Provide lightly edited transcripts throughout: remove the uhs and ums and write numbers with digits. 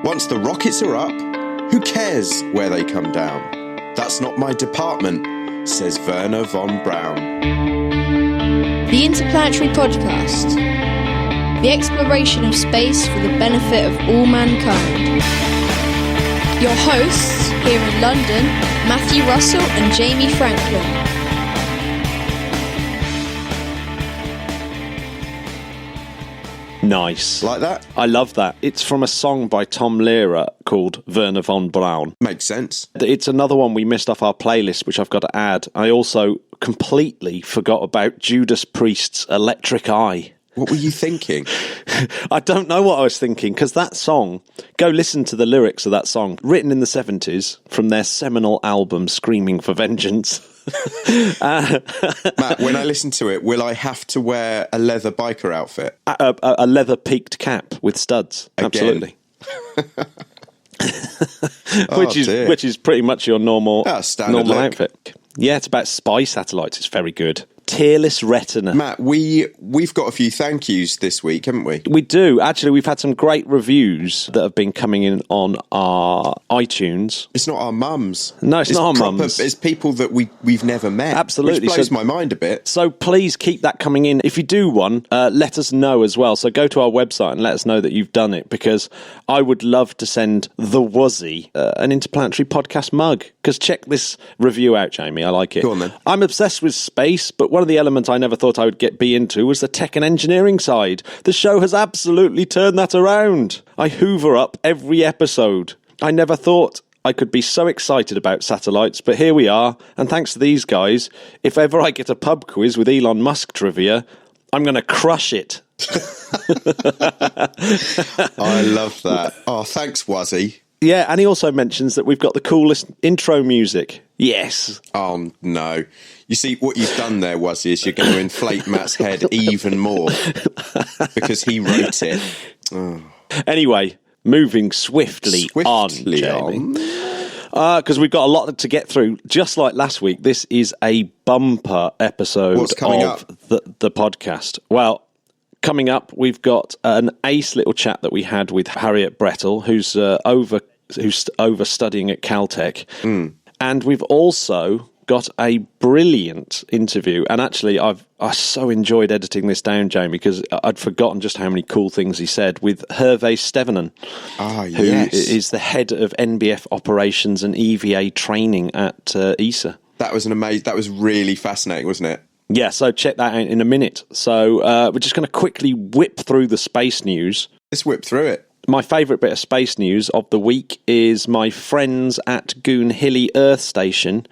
Once the rockets are up, who cares where they come down? That's not my department, says Werner von Braun. The Interplanetary Podcast. The exploration of space for the benefit of all mankind. Your hosts here in London, Matthew Russell and Jamie Franklin. Nice. Like that? I love that. It's from a song by Tom Lehrer called Werner von Braun. Makes sense. It's another one we missed off our playlist, which I've got to add. I also completely forgot about Judas Priest's Electric Eye. What were you thinking? I don't know what I was thinking, because that song, go listen to the lyrics of that song, written in the 70s from their seminal album Screaming for Vengeance. Matt, when I listen to it, will I have to wear a leather biker outfit? A leather peaked cap with studs. Again? Absolutely. Which is pretty much your normal look. outfit. Yeah, it's about spy satellites. It's very good. Tearless Retina. Matt, we've got a few thank yous this week, haven't we? We do. Actually, we've had some great reviews that have been coming in on our iTunes. It's not our mums. No, it's not our mums. It's people that we've never met. Absolutely. Which blows my mind a bit. So please keep that coming in. If you do one, let us know as well. So go to our website and let us know that you've done it, because I would love to send the Wuzzy an Interplanetary Podcast mug. Because check this review out, Jamie. I like it. Go on then. I'm obsessed with space, but one of the elements I never thought I would be into was the tech and engineering side. The show has absolutely turned that around. I hoover up every episode. I never thought I could be so excited about satellites, but here we are, and thanks to these guys, if ever I get a pub quiz with Elon Musk trivia, I'm going to crush it. I love that. Oh, thanks, Wuzzy. Yeah, and he also mentions that we've got the coolest intro music. Yes. Oh, no. You see, what you've done there, Wuzzy, is you're going to inflate Matt's head even more because he wrote it. Oh. Anyway, moving swiftly on, Jamie. Because we've got a lot to get through. Just like last week, this is a bumper episode of the podcast. Well, coming up, we've got an ace little chat that we had with Harriet Brettle, who's over studying at Caltech. And we've also got a brilliant interview. And actually, I so enjoyed editing this down, Jamie, because I'd forgotten just how many cool things he said, with Hervé Stevenin, who is the head of NBF operations and EVA training at ESA. That was really fascinating, wasn't it? Yeah, so check that out in a minute. So we're just going to quickly whip through the space news. Let's whip through it. My favourite bit of space news of the week is my friends at Goonhilly Earth Station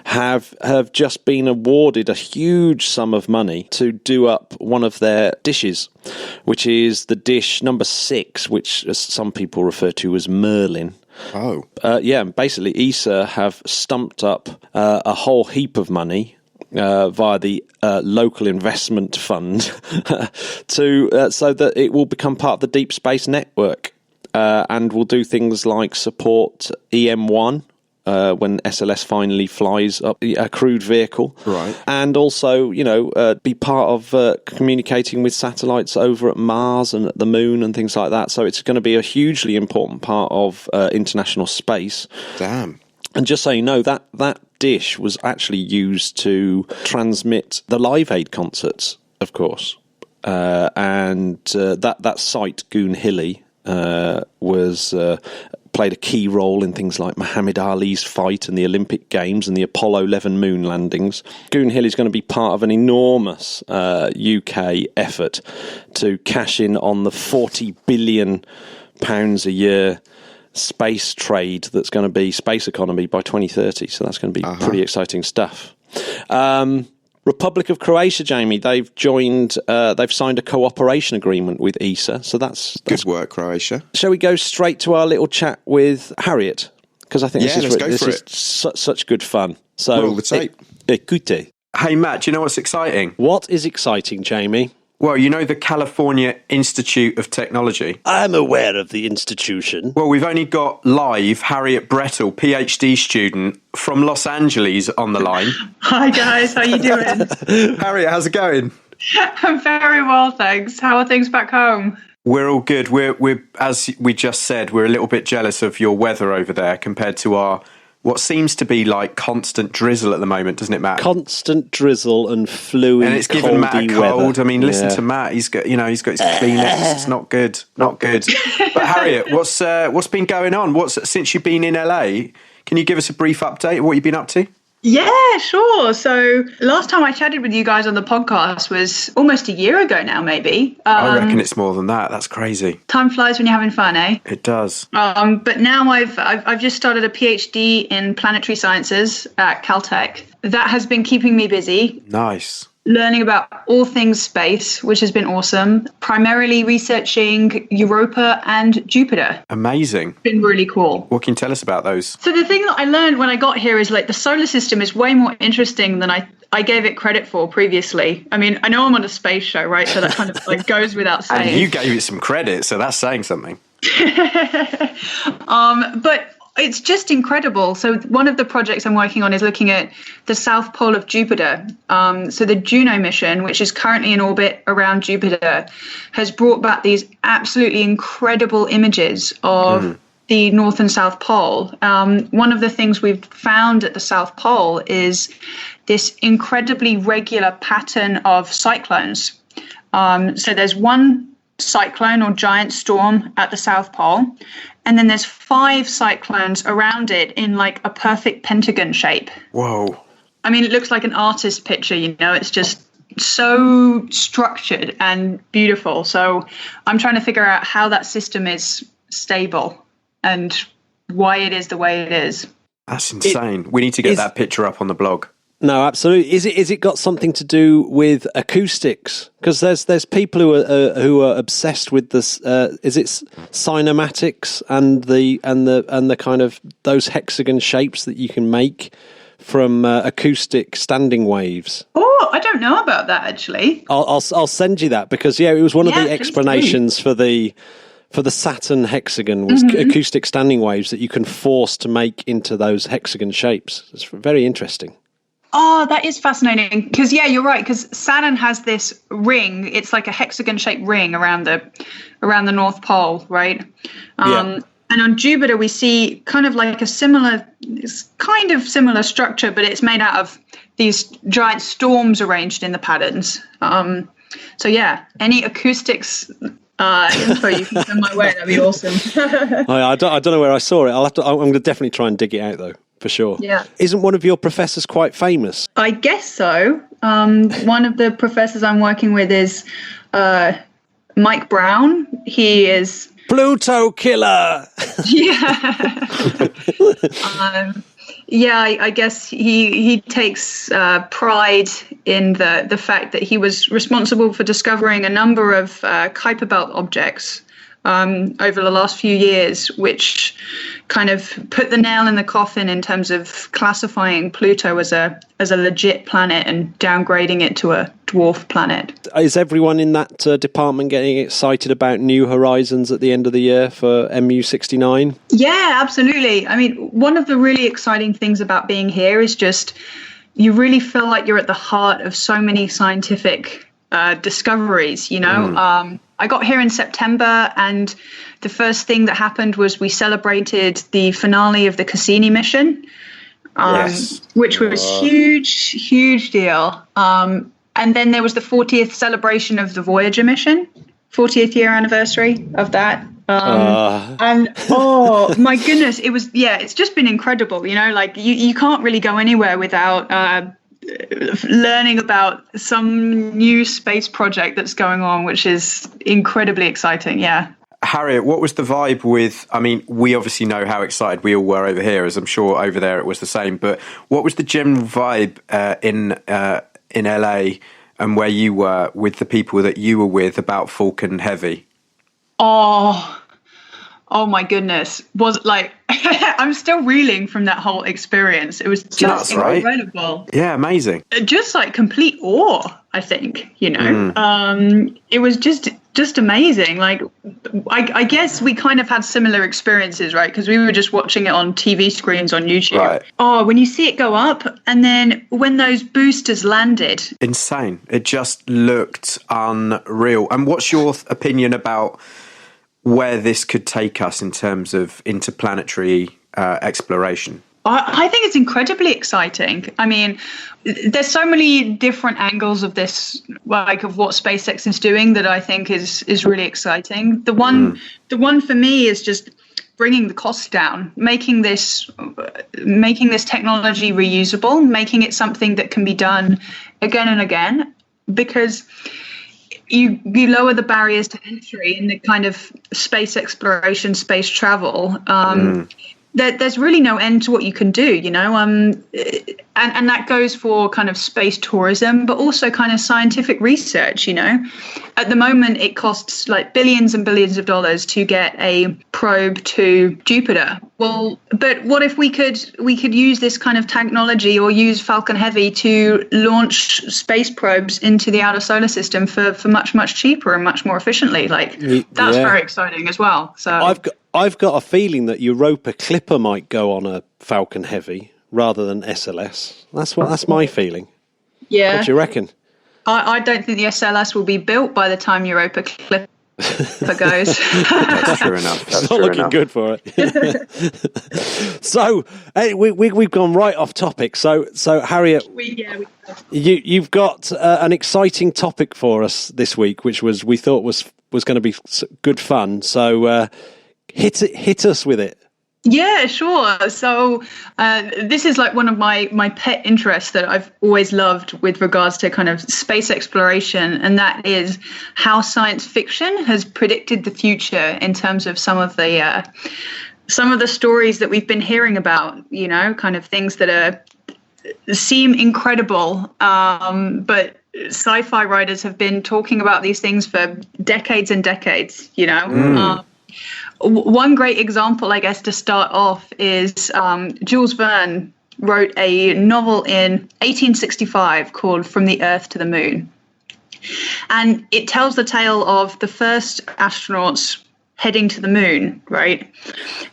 have just been awarded a huge sum of money to do up one of their dishes, which is the dish number 6, which some people refer to as Merlin. Oh. Basically ESA have stumped up a whole heap of money via the local investment fund so that it will become part of the Deep Space Network and will do things like support EM1 when SLS finally flies up a crewed vehicle, right? And also, be part of communicating with satellites over at Mars and at the Moon and things like that. So it's going to be a hugely important part of international space. Damn. And just so you know, that dish was actually used to transmit the Live Aid concerts, of course. And that site, Goonhilly, played a key role in things like Muhammad Ali's fight and the Olympic Games and the Apollo 11 moon landings. Goonhilly is going to be part of an enormous UK effort to cash in on the £40 billion a year space trade that's going to be space economy by 2030. So that's going to be pretty exciting stuff. Republic of Croatia, Jamie, they've signed a cooperation agreement with ESA. So that's good work, Croatia. Shall we go straight to our little chat with Harriet? Because I think this is such good fun. So roll the tape. Écoutez. Hey, Matt, do you know what's exciting? What is exciting, Jamie? Well, you know the California Institute of Technology? I'm aware of the institution. Well, we've only got live Harriet Brettle, PhD student from Los Angeles, on the line. Hi, guys. How you doing? Harriet, how's it going? I'm very well, thanks. How are things back home? We're all good. We're as we just said, we're a little bit jealous of your weather over there compared to our what seems to be like constant drizzle at the moment, doesn't it, Matt? Constant drizzle and fluey, and it's given Matt a cold. Weather. I mean, listen to Matt. He's got his Kleenex. It's not good, not good. But Harriet, what's been going on? Since you've been in LA? Can you give us a brief update of what you've been up to? Yeah, sure. So last time I chatted with you guys on the podcast was almost a year ago now, maybe. I reckon it's more than that. That's crazy. Time flies when you're having fun, eh? It does. But now I've just started a PhD in planetary sciences at Caltech. That has been keeping me busy. Nice. Learning about all things space, which has been awesome. Primarily researching Europa and Jupiter. Amazing. It's been really cool. What can you tell us about those? So the thing that I learned when I got here is like the solar system is way more interesting than I gave it credit for previously. I mean, I know I'm on a space show, right? So that kind of like goes without saying. And you gave it some credit, so that's saying something. But it's just incredible. So one of the projects I'm working on is looking at the south pole of Jupiter. So the Juno mission, which is currently in orbit around Jupiter, has brought back these absolutely incredible images of the North and South Pole. One of the things we've found at the South Pole is this incredibly regular pattern of cyclones. So there's one cyclone or giant storm at the South Pole, and then there's 5 cyclones around it in like a perfect pentagon shape. Whoa. I mean, it looks like an artist picture, it's just so structured and beautiful. So I'm trying to figure out how that system is stable and why it is the way it is. That's insane. We need to get that picture up on the blog. No, absolutely. Is it got something to do with acoustics? Because there's people who are obsessed with this. Is it cinematics and the kind of those hexagon shapes that you can make from acoustic standing waves? Oh, I don't know about that actually. I'll send you that because it was one of the explanations for the Saturn hexagon was acoustic standing waves that you can force to make into those hexagon shapes. It's very interesting. Oh, that is fascinating. Because, you're right. Because Saturn has this ring. It's like a hexagon-shaped ring around the North Pole, right? And on Jupiter, we see kind of like a similar structure, but it's made out of these giant storms arranged in the patterns. Any acoustics info you can send my way, that'd be awesome. I don't know where I saw it. I'm going to definitely try and dig it out, though. For sure. Yeah. Isn't one of your professors quite famous? I guess so. One of the professors I'm working with is Mike Brown. He is Pluto killer. I guess he takes pride in the fact that he was responsible for discovering a number of Kuiper Belt objects over the last few years, which kind of put the nail in the coffin in terms of classifying Pluto as a legit planet and downgrading it to a dwarf planet. Is everyone in that department getting excited about New Horizons at the end of the year for MU69? Yeah, absolutely. I mean, one of the really exciting things about being here is just you really feel like you're at the heart of so many scientific discoveries, I got here in September, and the first thing that happened was we celebrated the finale of the Cassini mission, which was huge deal. And then there was the 40th celebration of the Voyager mission, 40th year anniversary of that. And oh my goodness, it's just been incredible. You can't really go anywhere without learning about some new space project that's going on, which is incredibly exciting. Yeah. Harriet, what was the vibe with, I mean, we obviously know how excited we all were over here, as I'm sure over there it was the same, but what was the general vibe in LA and where you were with the people that you were with about Falcon Heavy? Oh, oh my goodness, was like, I'm still reeling from that whole experience. It was just incredible. Right. Yeah, amazing. Just like complete awe, I think, it was just amazing. Like, I guess we kind of had similar experiences, right? Because we were just watching it on TV screens on YouTube. Right. Oh, when you see it go up, and then when those boosters landed. Insane. It just looked unreal. And what's your opinion about where this could take us in terms of interplanetary exploration? I think it's incredibly exciting. I mean, there's so many different angles of this, like of what SpaceX is doing, that I think is really exciting. The one for me is just bringing the costs down, making this technology reusable, making it something that can be done again and again, because you lower the barriers to entry in the kind of space exploration, space travel. There's really no end to what you can do, and that goes for kind of space tourism, but also kind of scientific research. At the moment, it costs like billions and billions of dollars to get a probe to Jupiter. Well, but what if we could use this kind of technology, or use Falcon Heavy to launch space probes into the outer solar system for much, much cheaper and much more efficiently? Like, that's very exciting as well. So I've got a feeling that Europa Clipper might go on a Falcon Heavy rather than SLS. That's my feeling. Yeah. What do you reckon? I don't think the SLS will be built by the time Europa Clipper goes. That's true enough. It's not looking good for it. So we've gone right off topic. So Harriet, you've got an exciting topic for us this week, which we thought was going to be good fun. So hit us with it. Yeah, sure. So this is like one of my pet interests that I've always loved with regards to kind of space exploration, and that is how science fiction has predicted the future in terms of some of the stories that we've been hearing about. Kind of things that seem incredible, but sci-fi writers have been talking about these things for decades and decades. One great example, I guess, to start off is Jules Verne wrote a novel in 1865 called From the Earth to the Moon. And it tells the tale of the first astronauts heading to the moon, right?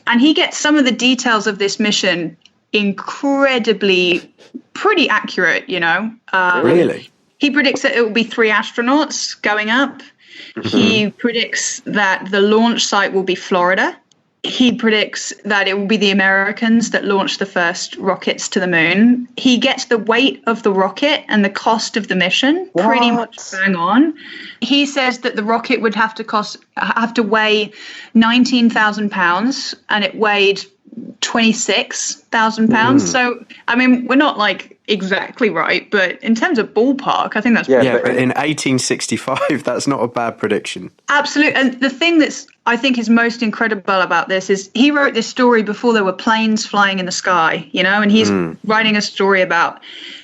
And he gets some of the details of this mission incredibly pretty accurate, Really? He predicts that it will be 3 astronauts going up. He predicts that the launch site will be Florida. He predicts that it will be the Americans that launch the first rockets to the moon. He gets the weight of the rocket and the cost of the mission pretty much bang on. He says that the rocket would have to weigh 19,000 pounds, and it weighed 26,000 pounds. So, I mean, we're not like exactly right, but in terms of ballpark, I think that's but in 1865, that's not a bad prediction. Absolutely. And the thing that's I think is most incredible about this is he wrote this story before there were planes flying in the sky, and he's writing a story about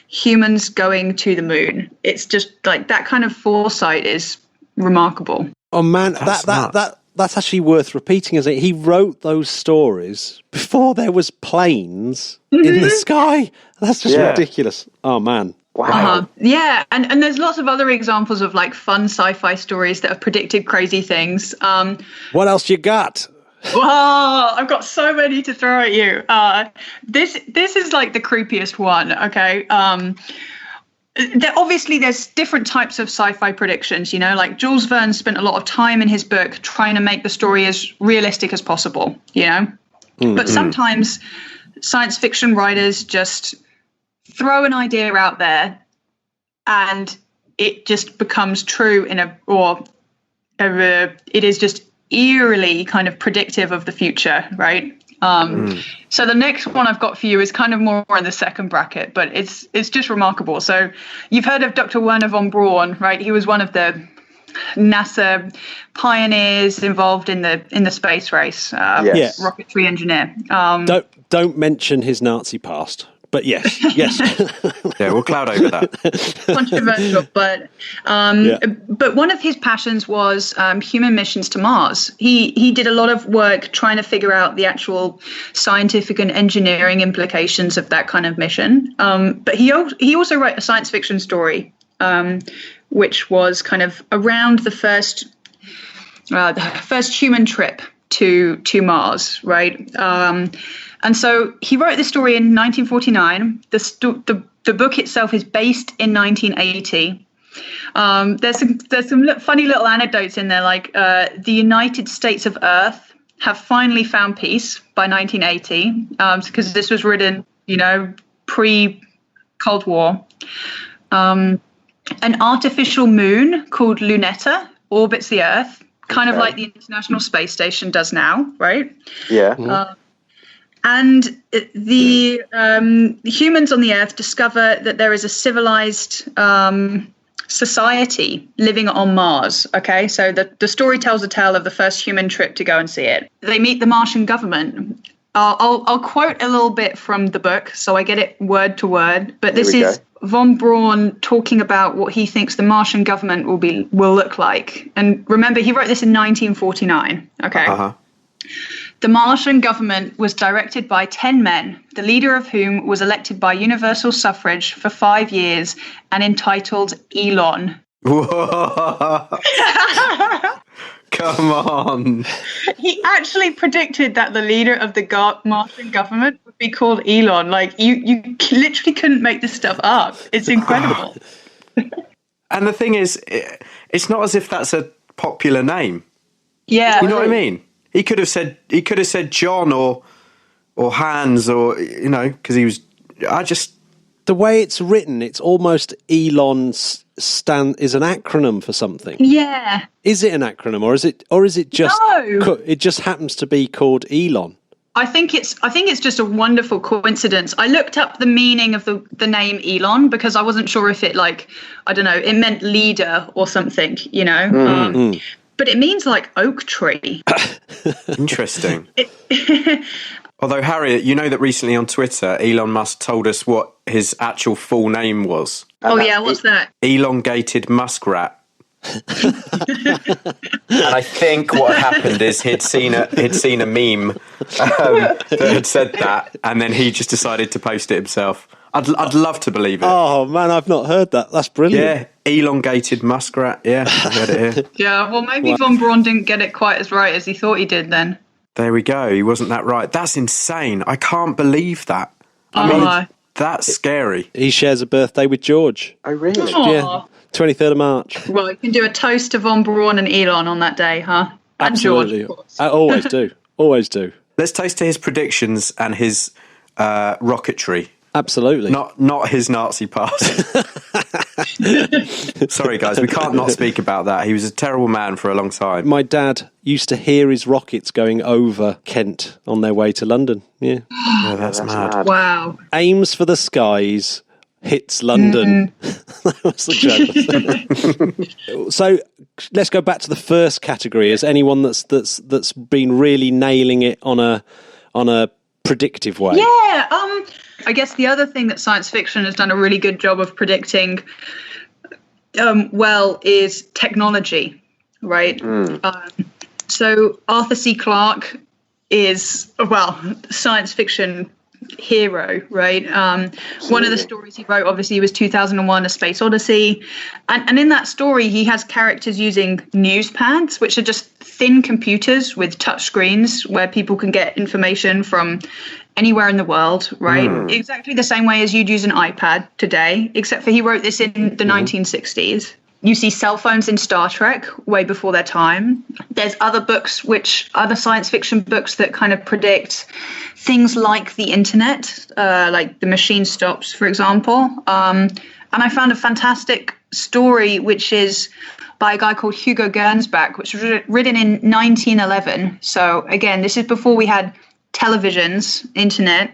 humans going to the moon. It's just like that kind of foresight is remarkable. Oh man, that's actually worth repeating, isn't it? He wrote those stories before there was planes in the sky. That's just ridiculous. Oh, man. Wow. Yeah, and there's lots of other examples of like fun sci-fi stories that have predicted crazy things. What else you got? Oh, I've got so many to throw at you. This is like the creepiest one, okay? Obviously, there's different types of sci-fi predictions, like Jules Verne spent a lot of time in his book trying to make the story as realistic as possible, But sometimes science fiction writers just throw an idea out there and it just becomes true it is just eerily kind of predictive of the future, right? So the next one I've got for you is kind of more in the second bracket, but it's just remarkable. So you've heard of Dr. Wernher von Braun, right? He was one of the NASA pioneers involved in the space race, rocketry engineer. Don't mention his Nazi past. But yes. Yeah, we'll cloud over that. Controversial, but one of his passions was human missions to Mars. He did a lot of work trying to figure out the actual scientific and engineering implications of that kind of mission. But he also wrote a science fiction story, which was kind of around the first human trip to Mars, right? And so he wrote this story in 1949. The book itself is based in 1980. There's some funny little anecdotes in there, like the United States of Earth have finally found peace by 1980, because this was written, pre-Cold War. An artificial moon called Luneta orbits the Earth, kind of like the International Space Station does now, right? Yeah. And the humans on the Earth discover that there is a civilized society living on Mars. Okay, so the story tells a tale of the first human trip to go and see it. They meet the Martian government. I'll quote a little bit from the book, so I get it word to word. But this is von Braun talking about what he thinks the Martian government will look like. And remember, he wrote this in 1949. Okay. Uh-huh. The Martian government was directed by 10 men, the leader of whom was elected by universal suffrage for 5 years and entitled Elon. Whoa. Come on. He actually predicted that the leader of the Martian government would be called Elon. Like, you literally couldn't make this stuff up. It's incredible. And the thing is, it's not as if that's a popular name. Yeah. You know what I mean? He could have said John or Hans, or because he was. The way it's written, it's almost Elon's is an acronym for something. Yeah. Is it an acronym, or is it just it just happens to be called Elon? I think it's just a wonderful coincidence. I looked up the meaning of the name Elon because I wasn't sure if it it meant leader or something, but it means like oak tree. Interesting. Although, Harriet, you know that recently on Twitter, Elon Musk told us what his actual full name was. What's that? Elongated muskrat. And I think what happened is he'd seen a meme that had said that, and then he just decided to post it himself. I'd love to believe it. Oh man, I've not heard that. That's brilliant. Yeah, elongated muskrat. Yeah, I heard it here. Yeah, well, maybe von Braun didn't get it quite as right as he thought he did then. There we go. He wasn't that right. That's insane. I can't believe that. I mean, that's scary. He shares a birthday with George. Oh, really? Yeah, 23rd of March. Well, you can do a toast to von Braun and Elon on that day, huh? And Absolutely. George, of course. I always do. Always do. Let's toast to his predictions and his rocketry. Absolutely. Not his Nazi past. Sorry, guys, we can't not speak about that. He was a terrible man for a long time. My dad used to hear his rockets going over Kent on their way to London. Yeah. Oh, that's mad. Wow. Aims for the skies, hits London. That was the joke. So let's go back to the first category. Is anyone that's been really nailing it on a predictive way? Yeah. I guess the other thing that science fiction has done a really good job of predicting is technology, right? So Arthur C. Clarke is, science fiction hero, right? One of the stories he wrote, obviously, was 2001: A Space Odyssey. And in that story, he has characters using newspads, which are just thin computers with touch screens where people can get information from anywhere in the world, right? Exactly the same way as you'd use an iPad today, except for he wrote this in the 1960s. You see cell phones in Star Trek way before their time. There's other science fiction books that kind of predict things like the internet, like the machine stops, for example. And I found a fantastic story, which is by a guy called Hugo Gernsback, which was written in 1911. So again, this is before we had televisions, internet,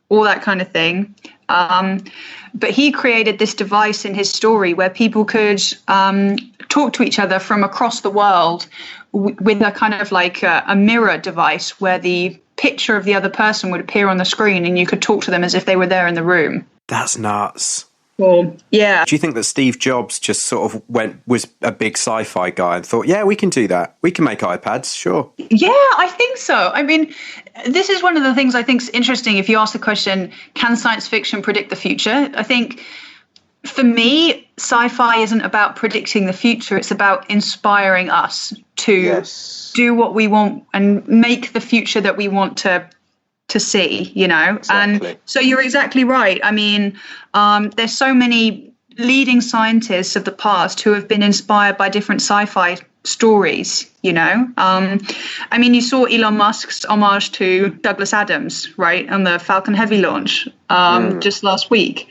all that kind of thing. But he created this device in his story where people could talk to each other from across the world with a kind of like a mirror device where the picture of the other person would appear on the screen and you could talk to them as if they were there in the room. That's nuts. Well, yeah. Do you think that Steve Jobs just sort of was a big sci-fi guy and thought, yeah, we can do that. We can make iPads, sure. Yeah, I think so. I mean, this is one of the things I think is interesting. If you ask the question, can science fiction predict the future? I think for me, sci-fi isn't about predicting the future. It's about inspiring us to do what we want and make the future that we want to see, you know. Exactly. And so you're exactly right. I mean, there's so many leading scientists of the past who have been inspired by different sci-fi stories, you know. I mean, you saw Elon Musk's homage to Douglas Adams, right, on the Falcon Heavy launch just last week.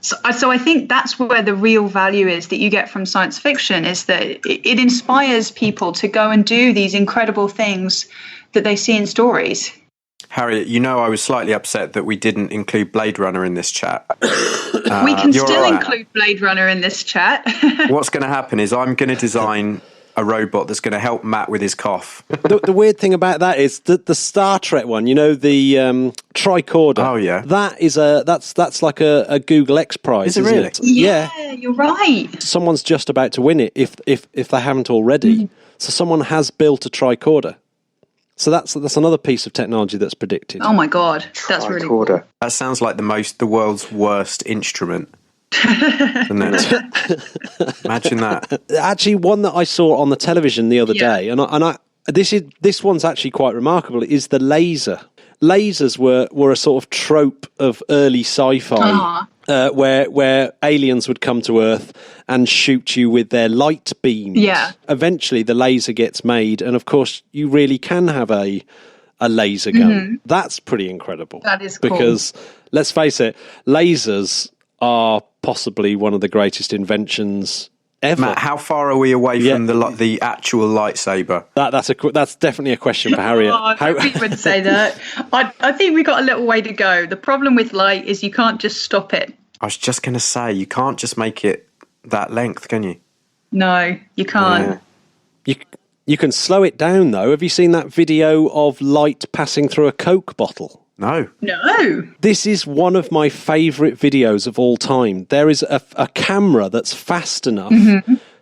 So I think that's where the real value is that you get from science fiction, is that it inspires people to go and do these incredible things that they see in stories. Harriet, you know I was slightly upset that we didn't include Blade Runner in this chat. We can still include Blade Runner in this chat. What's going to happen is I'm going to design a robot that's going to help Matt with his cough. The weird thing about that is that the Star Trek one, you know, the tricorder. Oh yeah, that is that's like a Google X Prize. Is it really? Yeah, you're right. Someone's just about to win it if they haven't already. So someone has built a tricorder. So that's another piece of technology that's predicted. Oh my God, that's really cool. That sounds like the world's worst instrument. Doesn't it? Imagine that. Actually, one that I saw on the television the other day, and this one's actually quite remarkable, is the laser. Lasers were a sort of trope of early sci-fi, where aliens would come to Earth and shoot you with their light beams. Yeah. Eventually, the laser gets made, and of course, you really can have a laser gun. Mm-hmm. That's pretty incredible. That is cool. Because, let's face it, lasers are possibly one of the greatest inventions ever. Matt, how far are we away from the actual lightsaber? That's definitely a question for Harriet. I wouldn't say that. I think we got a little way to go. The problem with light is you can't just stop it. I was just going to say, you can't just make it that length, can you? No, you can't. Yeah. You can slow it down, though. Have you seen that video of light passing through a Coke bottle? No. This is one of my favourite videos of all time. There is a camera that's fast enough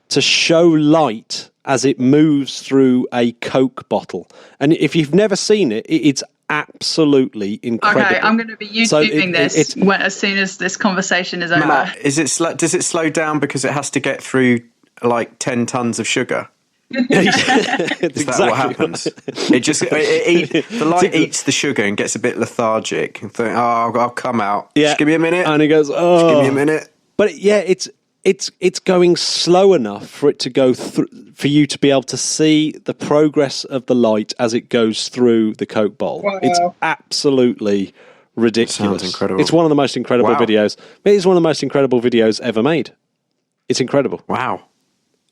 to show light as it moves through a Coke bottle. And if you've never seen it, it's absolutely incredible. Okay, I'm going to be YouTubing this as soon as this conversation is over. Matt, does it slow down because it has to get through like 10 tons of sugar? Is that what happens? The light eats the sugar and gets a bit lethargic and think, I'll come out. Yeah. Just give me a minute. And he goes, just give me a minute. But yeah, it's going slow enough for it to go through, for you to be able to see the progress of the light as it goes through the Coke bowl. Wow. It's absolutely ridiculous. Sounds incredible. It's one of the most incredible videos. It is one of the most incredible videos ever made. It's incredible. Wow.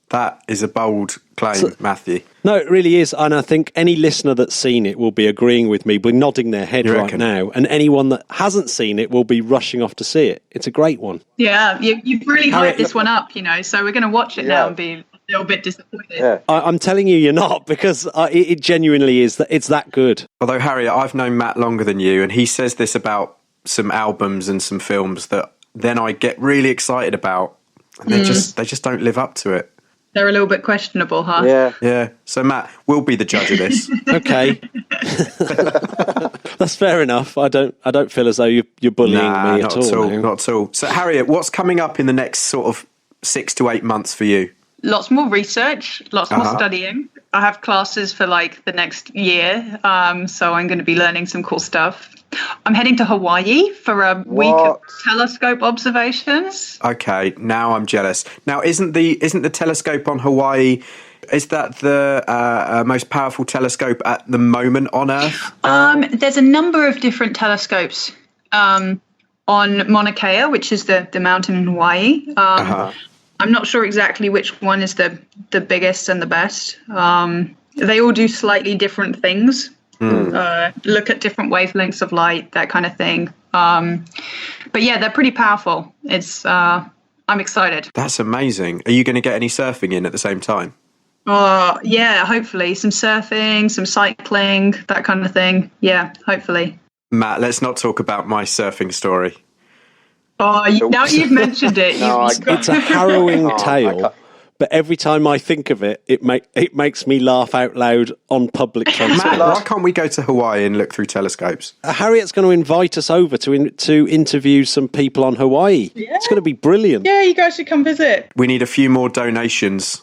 That is a bold claim, Matthew. No, it really is. And I think any listener that's seen it will be agreeing with me, but nodding their head right now. And anyone that hasn't seen it will be rushing off to see it. It's a great one. Yeah, you've really hyped this one up, you know, so we're going to watch it now and be a little bit disappointed. Yeah. I'm telling you, you're not, because it genuinely is. It's that good. Although, Harriet, I've known Matt longer than you, and he says this about some albums and some films that then I get really excited about, and they just don't live up to it. They're a little bit questionable, huh? Yeah. So, Matt, we'll be the judge of this. Okay. That's fair enough. I don't feel as though you're bullying me at all. Not at all. So, Harriet, what's coming up in the next sort of 6 to 8 months for you? Lots more research, lots more studying. I have classes for like the next year, so I'm going to be learning some cool stuff. I'm heading to Hawaii for a week of telescope observations. Okay, now I'm jealous. Now, isn't the telescope on Hawaii, is that the most powerful telescope at the moment on Earth? There's a number of different telescopes on Mauna Kea, which is the mountain in Hawaii. I'm not sure exactly which one is the biggest and the best. They all do slightly different things. Look at different wavelengths of light, that kind of thing. But yeah, they're pretty powerful. I'm excited. That's amazing. Are you going to get any surfing in at the same time? Yeah, hopefully. Some surfing, some cycling, that kind of thing. Yeah, hopefully. Matt, let's not talk about my surfing story. Oh, now you've mentioned it. It's a harrowing tale, but every time I think of it, it makes me laugh out loud on public transport. Matt, why can't we go to Hawaii and look through telescopes? Harriet's going to invite us over to interview some people on Hawaii. Yeah. It's going to be brilliant. Yeah, you guys should come visit. We need a few more donations.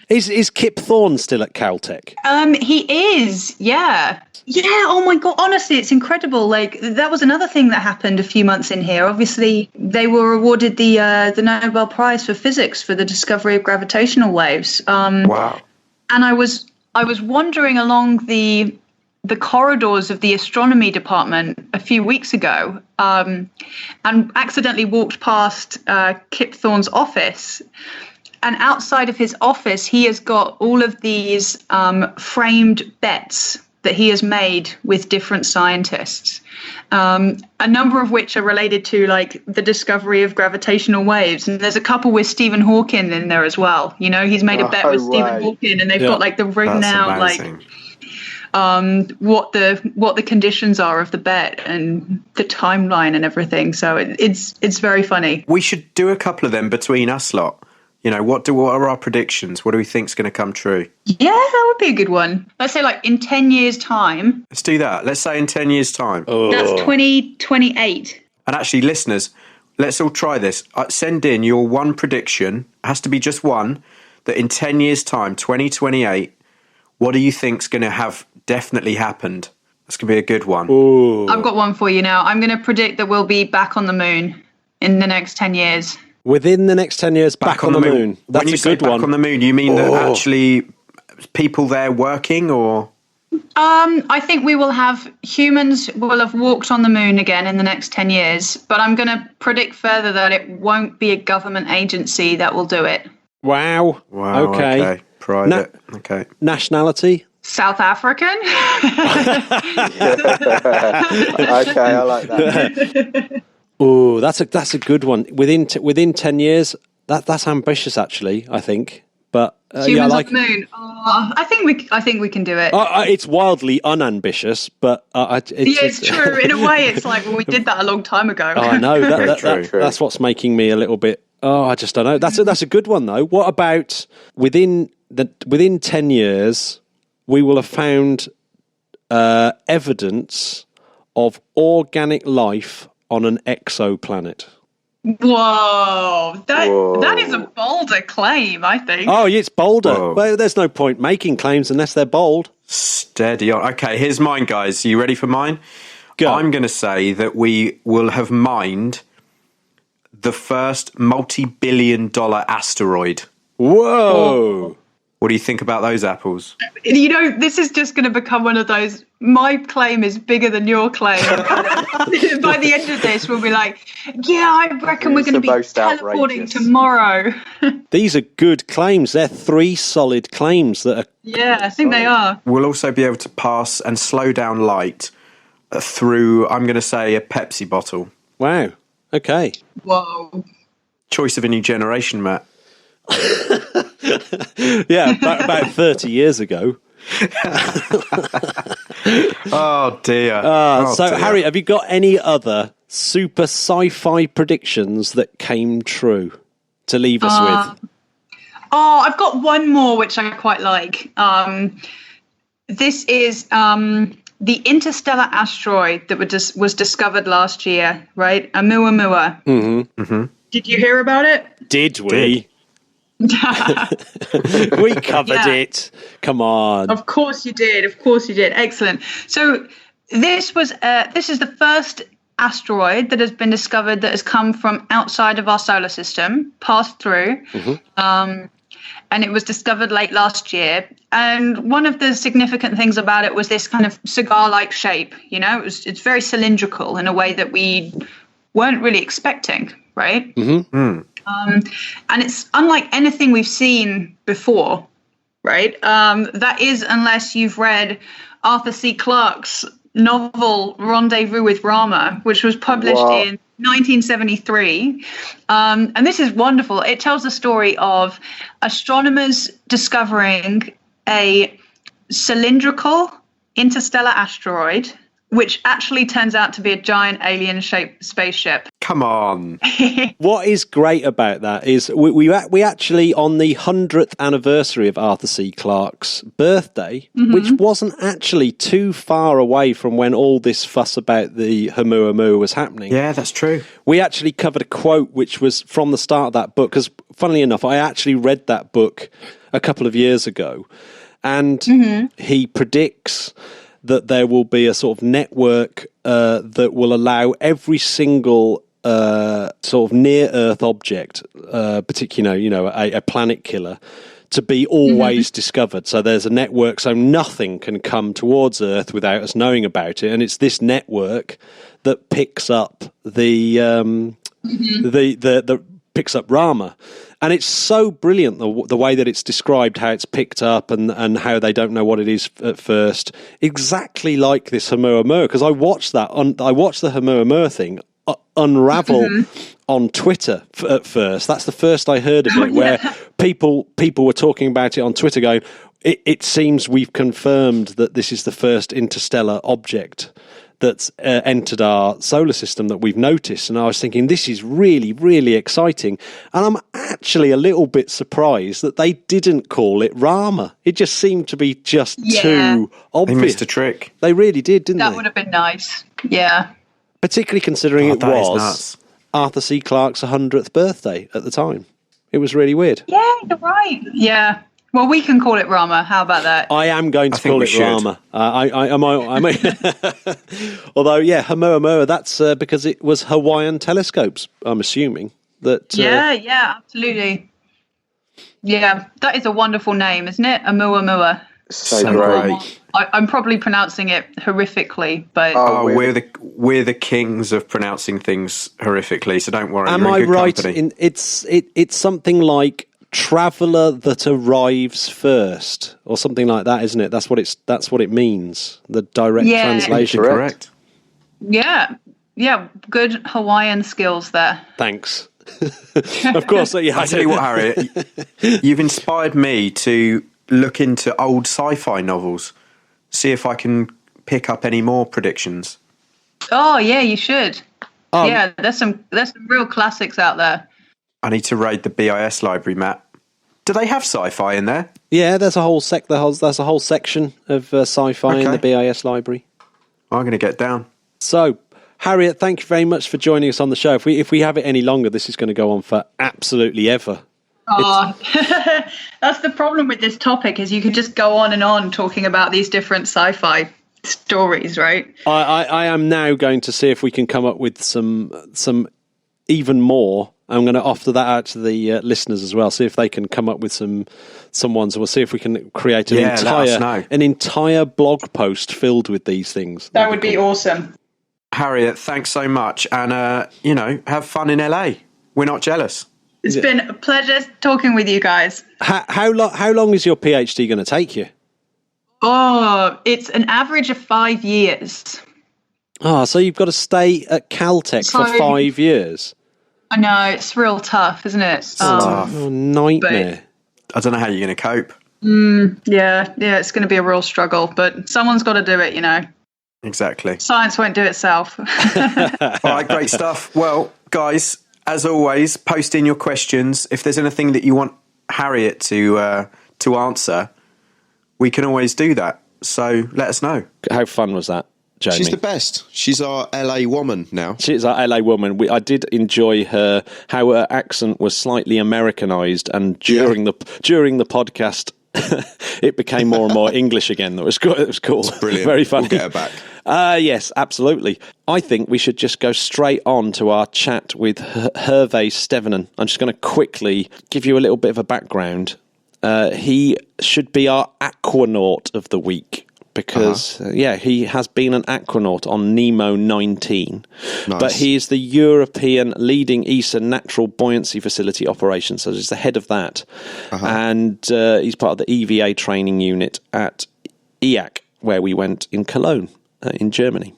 Is Kip Thorne still at Caltech? He is, yeah. Yeah, oh my God, honestly, it's incredible. Like, that was another thing that happened a few months in here. Obviously, they were awarded the Nobel Prize for Physics for the discovery of gravitational waves. Wow. And I was wandering along the corridors of the astronomy department a few weeks ago and accidentally walked past Kip Thorne's office. And outside of his office, he has got all of these framed bets that he has made with different scientists, a number of which are related to like the discovery of gravitational waves. And there's a couple with Stephen Hawking in there as well. You know, he's made a bet with Stephen Hawking, and they've got like the written out like what the conditions are of the bet and the timeline and everything. So it's very funny. We should do a couple of them between us lot. You know, what are our predictions? What do we think's going to come true? Yeah, that would be a good one. Let's say like in 10 years' time. Let's do that. Let's say in 10 years' time. Oh. That's 2028. And actually, listeners, let's all try this. Send in your one prediction. It has to be just one. That in 10 years' time, 2028, what do you think's going to have definitely happened? That's going to be a good one. Ooh. I've got one for you now. I'm going to predict that we'll be back on the moon in the next 10 years. Within the next 10 years, back on the moon. That's when you a say good back one. on the moon, you mean that actually people there working, or? I think humans will have walked on the moon again in the next 10 years, but I'm going to predict further that it won't be a government agency that will do it. Wow. Okay. Private. Okay. Nationality? South African. Okay, I like that. Oh, that's a good one. Within 10 years, that's ambitious, actually. I think, but humans on the moon. Oh, I think we can do it. It's wildly unambitious, but it's true. In a way, it's like, well, we did that a long time ago. Oh, I know True. that's what's making me a little bit. Oh, I just don't know. That's a good one though. What about within 10 years, we will have found evidence of organic life on an exoplanet. Whoa, that is a bolder claim, I think. Oh, yeah, it's bolder. Whoa. Well, there's no point making claims unless they're bold. Steady on. Okay, here's mine, guys. Are you ready for mine? Go. I'm going to say that we will have mined the first multi-billion-dollar asteroid. Whoa. What do you think about those apples? You know, this is just going to become one of those, my claim is bigger than your claim. By the end of this, we'll be like, yeah, I reckon we're going to be teleporting outrageous. tomorrow. These are good claims. They're 3 solid claims that are... Yeah, I think they are. We'll also be able to pass and slow down light through, I'm going to say, a Pepsi bottle. Wow. Okay. Whoa. Choice of a new generation, Matt. Yeah, about 30 years ago. Oh, dear. Dear. Harry, have you got any other super sci-fi predictions that came true to leave us with? Oh, I've got one more, which I quite like. This is the interstellar asteroid that was discovered last year, right? Oumuamua. Mm-hmm. Mm-hmm. Did you hear about it? Did we? We covered it. Come on. Of course you did. Excellent. So this is the first asteroid that has been discovered that has come from outside of our solar system, passed through. Mm-hmm. And it was discovered late last year. And one of the significant things about it was this kind of cigar-like shape. You know, it's very cylindrical in a way that we weren't really expecting, right? Mm-hmm. Mm. And it's unlike anything we've seen before, right? That is, unless you've read Arthur C. Clarke's novel Rendezvous with Rama, which was published in 1973. And this is wonderful. It tells the story of astronomers discovering a cylindrical interstellar asteroid, which actually turns out to be a giant alien-shaped spaceship. Come on. What is great about that is we actually, on the 100th anniversary of Arthur C. Clarke's birthday, which wasn't actually too far away from when all this fuss about the Oumuamua was happening. Yeah, that's true. We actually covered a quote which was from the start of that book, because funnily enough, I actually read that book a couple of years ago, and he predicts that there will be a sort of network that will allow every single sort of near-Earth object, particularly, a planet killer, to be always discovered. So there's a network, so nothing can come towards Earth without us knowing about it. And it's this network that picks up the picks up Rama. And it's so brilliant, the way that it's described, how it's picked up and how they don't know what it is at first. Exactly like this Oumuamua, because I watched the Oumuamua thing unravel on Twitter at first. That's the first I heard of it, where people were talking about it on Twitter going, it seems we've confirmed that this is the first interstellar object that's entered our solar system that we've noticed. And I was thinking, this is really, really exciting. And I'm actually a little bit surprised that they didn't call it Rama. It just seemed to be just too obvious. They missed a trick. They really did, didn't they? That would have been nice. Yeah. Particularly considering it was Arthur C. Clarke's 100th birthday at the time. It was really weird. Yeah, you're right. Yeah. Well, we can call it Rama. How about that? I am going to call it Rama. Although, Oumuamua, that's because it was Hawaiian telescopes, I'm assuming. Yeah, absolutely. Yeah, that is a wonderful name, isn't it? Oumuamua. So great. I'm probably pronouncing it horrifically, but we're the kings of pronouncing things horrifically. So don't worry. Am I right? It's something like traveller that arrives first, or something like that, isn't it? That's what it means. The direct translation. Correct. Yeah. Good Hawaiian skills there. Thanks. Of course. Yeah. I tell you what, Harriet, you've inspired me to look into old sci-fi novels, see if I can pick up any more predictions. Oh yeah, you should. Yeah, there's some real classics out there. I need to raid the BIS library, Matt. Do they have sci-fi in there? Yeah, there's a whole there's a whole section of sci-fi in the BIS library. I'm going to get down. So, Harriet, thank you very much for joining us on the show. If we have it any longer, this is going to go on for absolutely ever. Oh, that's the problem with this topic, is you could just go on and on talking about these different sci-fi stories, right? I am now going to see if we can come up with some even more. I'm going to offer that out to the listeners as well, see if they can come up with some ones. We'll see if we can create an entire blog post filled with these things. That would be awesome. Harriet, thanks so much. And, have fun in LA. We're not jealous. It's been a pleasure talking with you guys. How long is your PhD going to take you? Oh, it's an average of 5 years. Oh, so you've got to stay at Caltech for 5 years. I know, it's real tough, isn't it? Tough. Oh, nightmare. I don't know how you're going to cope. Yeah, it's going to be a real struggle, but someone's got to do it, Exactly. Science won't do itself. All right, great stuff. Well, guys, as always, post in your questions. If there's anything that you want Harriet to answer, we can always do that. So let us know. How fun was that, Jamie? She's the best. She's our LA woman now. She's our LA woman. I did enjoy how her accent was slightly Americanized, and during the podcast, it became more and more English again. It was cool. It was cool. It's brilliant. Very funny. We'll get her back. Yes, absolutely. I think we should just go straight on to our chat with Hervé Stevenin. I'm just going to quickly give you a little bit of a background. He should be our aquanaut of the week because, he has been an aquanaut on Nemo 19. Nice. But he is the European leading ESA natural buoyancy facility operation, so he's the head of that. And he's part of the EVA training unit at EAC, where we went in Cologne, in Germany.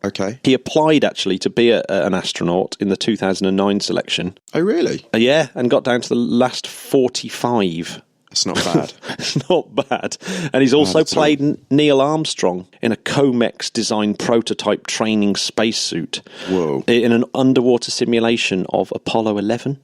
Okay. He applied, actually, to be an astronaut in the 2009 selection. Oh, really? Yeah, and got down to the last 45. That's not bad. It's not bad. And he's also played Neil Armstrong in a COMEX-designed prototype training spacesuit. Whoa. In an underwater simulation of Apollo 11.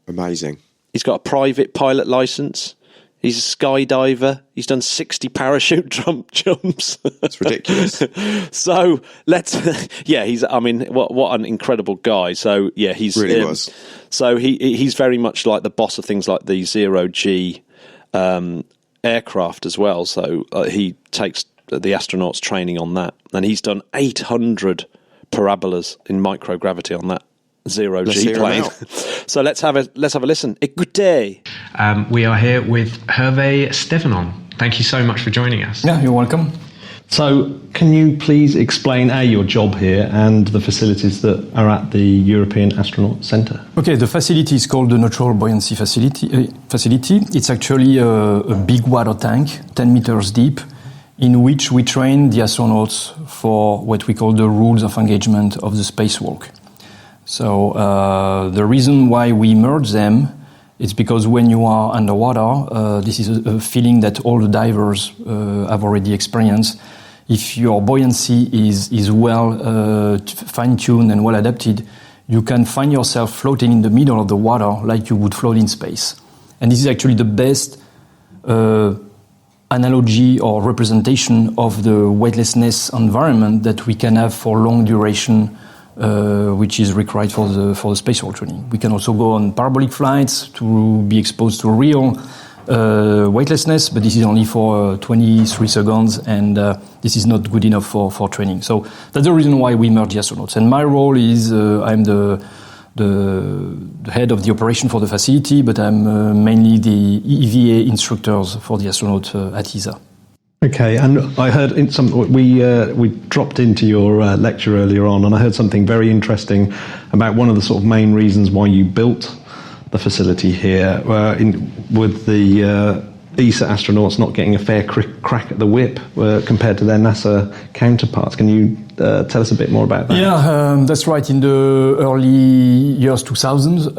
Amazing. He's got a private pilot license. He's a skydiver. He's done 60 parachute jumps. That's ridiculous. So what an incredible guy. So yeah, he's really was. So he's very much like the boss of things like the zero-G aircraft as well. So he takes the astronauts training on that, and he's done 800 parabolas in microgravity on that zero-G plane. So let's have a listen. Écoutez. We are here with Hervé Stevenin. Thank you so much for joining us. Yeah, you're welcome. So, can you please explain your job here and the facilities that are at the European Astronaut Centre? Okay, the facility is called the Neutral Buoyancy Facility. It's actually a big water tank, 10 meters deep, in which we train the astronauts for what we call the rules of engagement of the spacewalk. So the reason why we merge them is because when you are underwater, this is a feeling that all the divers have already experienced. If your buoyancy is well fine-tuned and well adapted, you can find yourself floating in the middle of the water like you would float in space. And this is actually the best analogy or representation of the weightlessness environment that we can have for long duration, which is required for the spacewalk training. We can also go on parabolic flights to be exposed to real weightlessness, but this is only for 23 seconds, and this is not good enough for training. So that's the reason why we merge the astronauts. And my role is I'm the head of the operation for the facility, but I'm mainly the EVA instructors for the astronaut at ESA. Okay, and I heard we dropped into your lecture earlier on, and I heard something very interesting about one of the sort of main reasons why you built the facility here, with the ESA astronauts not getting a fair crack at the whip compared to their NASA counterparts. Can you tell us a bit more about that? Yeah, that's right. In the early years 2000s,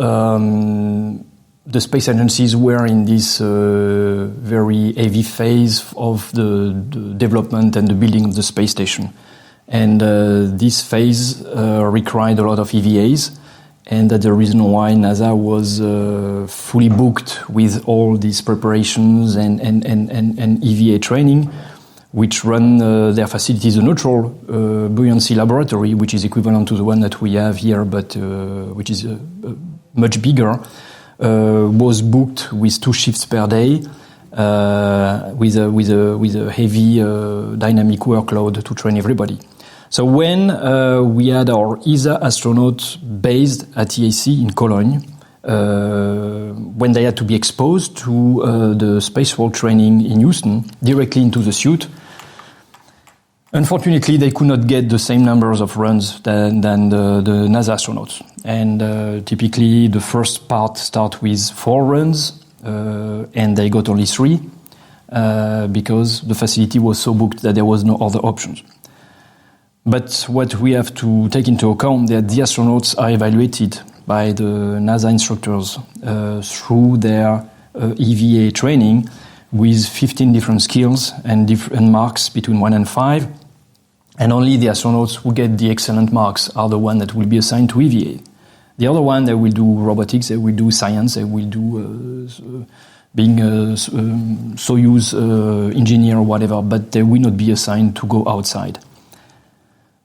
the space agencies were in this very heavy phase of the development and the building of the space station. And this phase required a lot of EVAs. And that's the reason why NASA was fully booked with all these preparations and EVA training, which run their facilities, a neutral buoyancy laboratory, which is equivalent to the one that we have here, but which is much bigger. Was booked with 2 shifts per day, with a heavy dynamic workload to train everybody. So when we had our ESA astronauts based at EAC in Cologne, when they had to be exposed to the spacewalk training in Houston, directly into the suit, unfortunately, they could not get the same numbers of runs than the NASA astronauts. And typically, the first part starts with 4 runs, and they got only 3, because the facility was so booked that there was no other options. But what we have to take into account that the astronauts are evaluated by the NASA instructors through their EVA training with 15 different skills and different marks between 1 and 5. And only the astronauts who get the excellent marks are the ones that will be assigned to EVA. The other one, they will do robotics, they will do science, they will do being a Soyuz engineer or whatever, but they will not be assigned to go outside.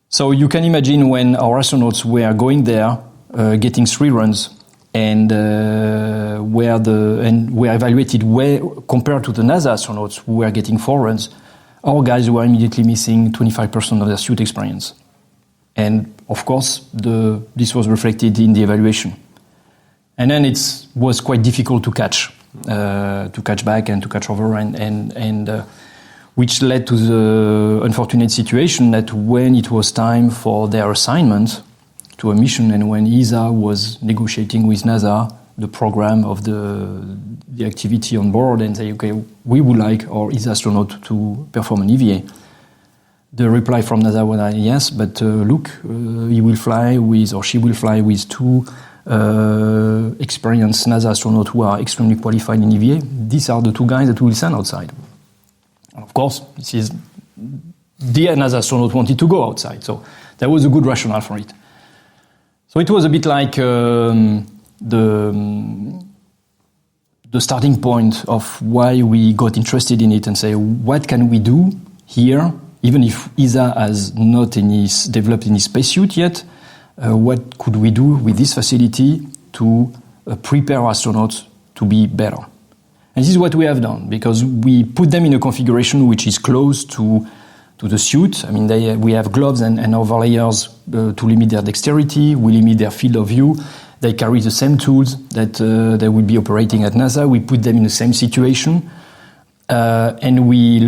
So you can imagine when our astronauts were going there, getting 3 runs, and were evaluated compared to the NASA astronauts who were getting 4 runs. Our guys were immediately missing 25% of their suit experience. And of course, this was reflected in the evaluation. And then it was quite difficult to catch back and to catch over, and which led to the unfortunate situation that when it was time for their assignment to a mission, and when ESA was negotiating with NASA the program of the activity on board and say, okay, we would like our ESA astronaut to perform an EVA, The reply from NASA was yes, but look, he will fly with, or she will fly with 2 experienced NASA astronauts who are extremely qualified in EVA. These are the 2 guys that we will send outside. And of course, this is the NASA astronaut wanted to go outside, so there was a good rationale for it. So it was a bit like the starting point of why we got interested in it and say, what can we do here, even if ESA has not developed any spacesuit yet, what could we do with this facility to prepare astronauts to be better? And this is what we have done, because we put them in a configuration which is close to the suit. I mean, we have gloves and overlayers to limit their dexterity, we limit their field of view. They carry the same tools that they will be operating at NASA. We put them in the same situation, and we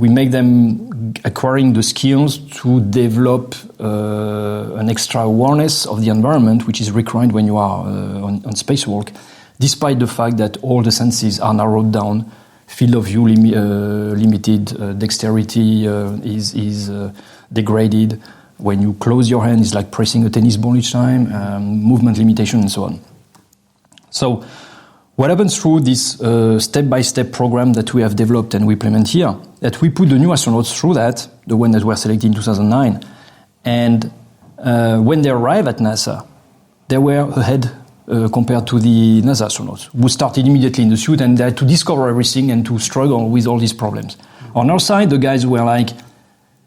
make them acquiring the skills to develop an extra awareness of the environment, which is required when you are on spacewalk, despite the fact that all the senses are narrowed down, field of view limited, dexterity is degraded. When you close your hand, it's like pressing a tennis ball each time, movement limitation, and so on. So what happens through this step-by-step program that we have developed and we implement here, that we put the new astronauts through that, the one that were selected in 2009, and when they arrive at NASA, they were ahead compared to the NASA astronauts, who started immediately in the suit and they had to discover everything and to struggle with all these problems. On our side, the guys were like,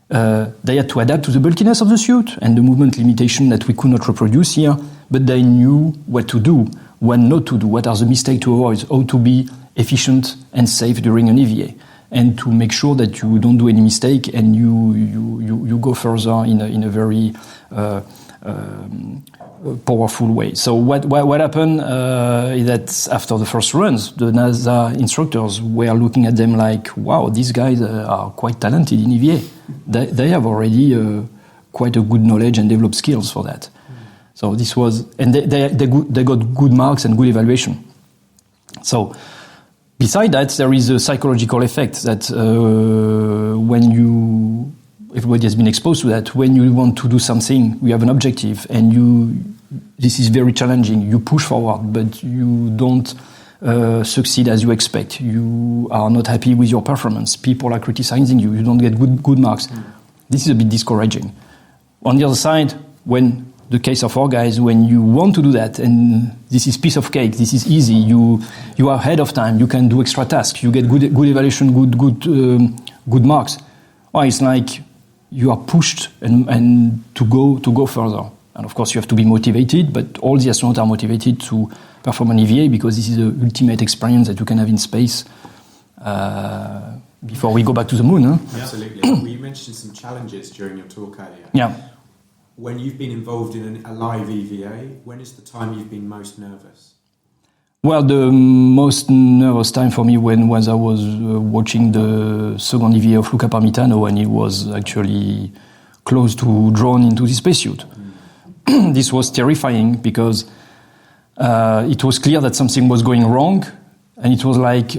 they had to adapt to the bulkiness of the suit and the movement limitation that we could not reproduce here, but they knew what to do, what not to do, what are the mistakes to avoid, how to be efficient and safe during an EVA, and to make sure that you don't do any mistake and you go further in a very powerful way. So what happened is that after the first runs, the NASA instructors were looking at them like, wow, these guys are quite talented in EVA. They have already quite a good knowledge and developed skills for that. So this was, and they got good marks and good evaluation. So beside that, there is a psychological effect that everybody has been exposed to that. When you want to do something, you have an objective, and this is very challenging. You push forward, but you don't succeed as you expect. You are not happy with your performance. People are criticizing you. You don't get good marks. This is a bit discouraging. On the other side, when the case of our guys, when you want to do that, and this is piece of cake, this is easy. You are ahead of time. You can do extra tasks. You get good evaluation, good marks. Well, it's like you are pushed and to go further. And of course, you have to be motivated. But all the astronauts are motivated to perform an EVA because this is the ultimate experience that you can have in space before we go back to the moon. Huh? Yeah. Absolutely. Well, you mentioned some challenges during your talk earlier. Yeah. When you've been involved in a live EVA, when is the time you've been most nervous? Well, the most nervous time for me was I was watching the second EVA of Luca Parmitano, and he was actually close to drawn into the spacesuit. This was terrifying because it was clear that something was going wrong, and it was like,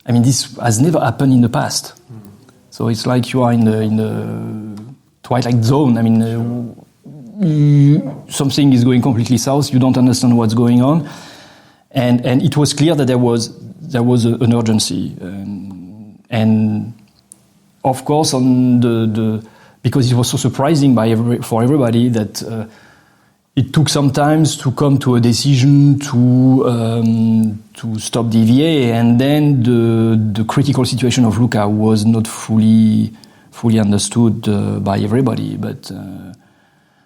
this has never happened in the past. So it's like you are in the twilight zone. Something is going completely south. You don't understand what's going on, and it was clear that there was an urgency, and of course on because it was so surprising for everybody that it took some time to come to a decision to stop the EVA, and then the critical situation of Luca was not fully understood by everybody. But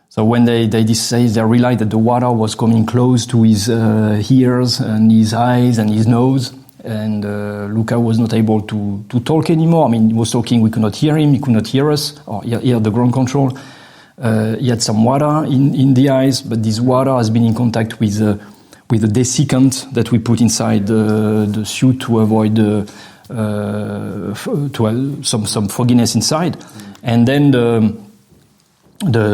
so when they realized that the water was coming close to his ears and his eyes and his nose, and Luca was not able to talk anymore. He was talking, we could not hear him, he could not hear us, or hear the ground control. He had some water in the eyes, but this water has been in contact with the desiccant that we put inside the suit to avoid some fogginess inside, and then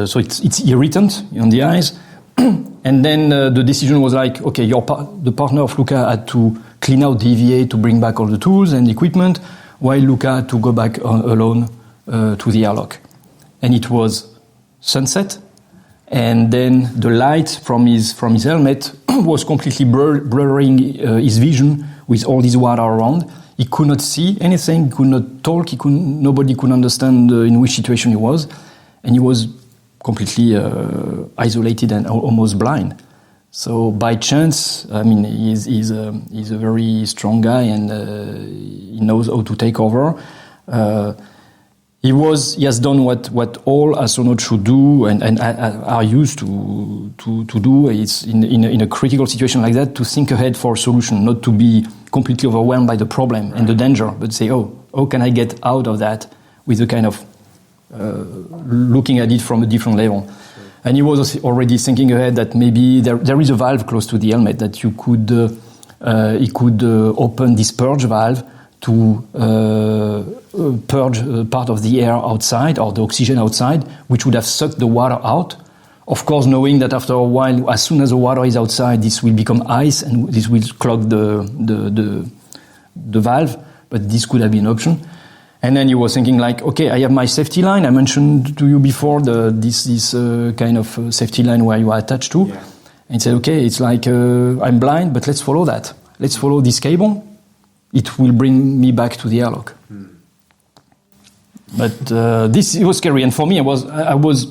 so it's irritant on the eyes, and then the decision was like, okay, the partner of Luca had to clean out the EVA to bring back all the tools and equipment, while Luca had to go back alone to the airlock. And it was sunset, and then the light from his helmet was completely blurring his vision with all this water around. He could not see anything, could not talk, nobody could understand in which situation he was, and he was completely isolated and almost blind. So by chance, I mean, he's a very strong guy, and he knows how to take over. He has done what all astronauts should do and are used to do. It's in a critical situation like that, to think ahead for a solution, not to be completely overwhelmed by the problem and the danger, but say, how can I get out of that, with a kind of looking at it from a different level. And he was already thinking ahead that maybe there is a valve close to the helmet that he could open this purge valve to purge part of the air outside, or the oxygen outside, which would have sucked the water out. Of course, knowing that after a while, as soon as the water is outside, this will become ice and this will clog the valve, but this could have been an option. And then he was thinking like, okay, I have my safety line. I mentioned to you before this kind of safety line where you are attached to. Yeah. And he said, okay, it's like I'm blind, but let's follow that. Let's follow this cable. It will bring me back to the airlock. But it was scary, and for me, I was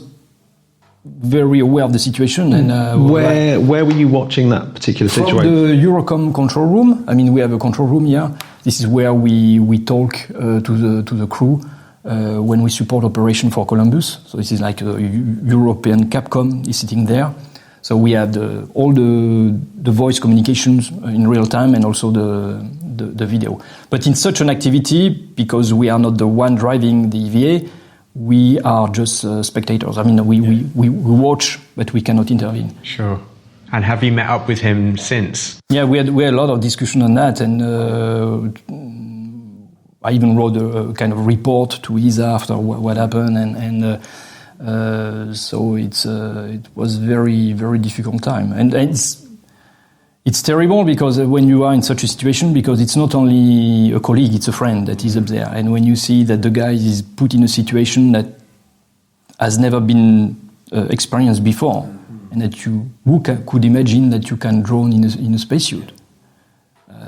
very aware of the situation. And where were you watching that particular situation? From the Eurocom control room. I mean, we have a control room here. This is where we talk to the crew when we support operation for Columbus. So this is like a European Capcom is sitting there. So we have all the voice communications in real time, and also the video. But in such an activity, because we are not the one driving the EVA, we are just spectators. I mean, we watch, but we cannot intervene. Sure. And have you met up with him since? Yeah, we had a lot of discussion on that, and I even wrote a kind of report to ESA after what happened, and so it was very, very difficult time, and it's terrible because when you are in such a situation, because it's not only a colleague, it's a friend that is up there, and when you see that the guy is put in a situation that has never been experienced before. And that who could imagine that you can drone in a spacesuit?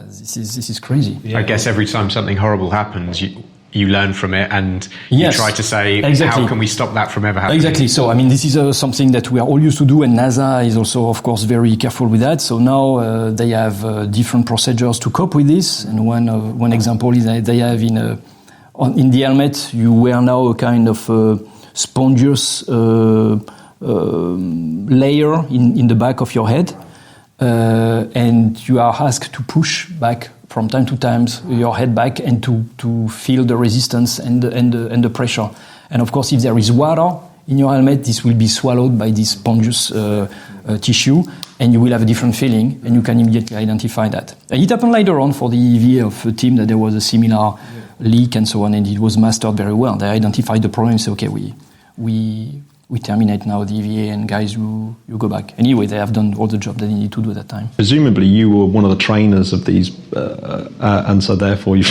This is crazy. Yeah. I guess every time something horrible happens, you learn from it, and you try to say, exactly. How can we stop that from ever happening? Exactly. So, I mean, this is something that we are all used to do, and NASA is also, of course, very careful with that. So now they have different procedures to cope with this. And one example is that they have in the helmet, you wear now a kind of spongious layer in the back of your head, and you are asked to push back from time to time your head back, and to feel the resistance and the pressure. And of course, if there is water in your helmet, this will be swallowed by this spongious tissue, and you will have a different feeling, and you can immediately identify that. And it happened later on for the EVA of a team that there was a similar leak and so on, and it was mastered very well. They identified the problem and said, okay, we terminate now the EVA, and guys, you go back. Anyway, they have done all the job they needed to do at that time. Presumably you were one of the trainers of these, and so therefore you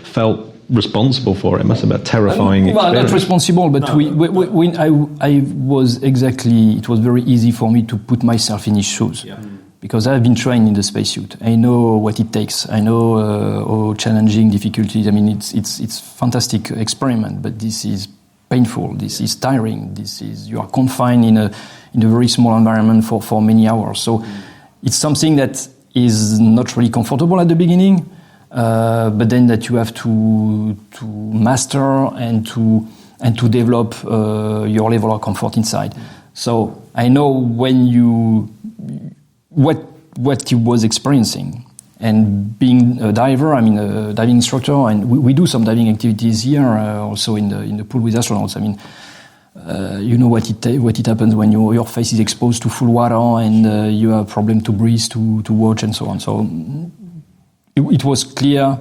felt responsible for it. It must have been a terrifying experience. Well, not responsible, but I was exactly, it was very easy for me to put myself in his shoes. Yeah. Because I've been trained in the spacesuit. I know what it takes. I know how challenging difficulties. I mean, it's fantastic experiment, but this is painful. This is tiring. You are confined in a very small environment for many hours. So it's something that is not really comfortable at the beginning, but then that you have to master and to develop your level of comfort inside. So I know what he was experiencing. And being a diver, I mean a diving instructor, and we do some diving activities here, also in the pool with astronauts. I mean, you know what it happens when your face is exposed to full water, and you have problem to breathe, to watch, and so on. So it was clear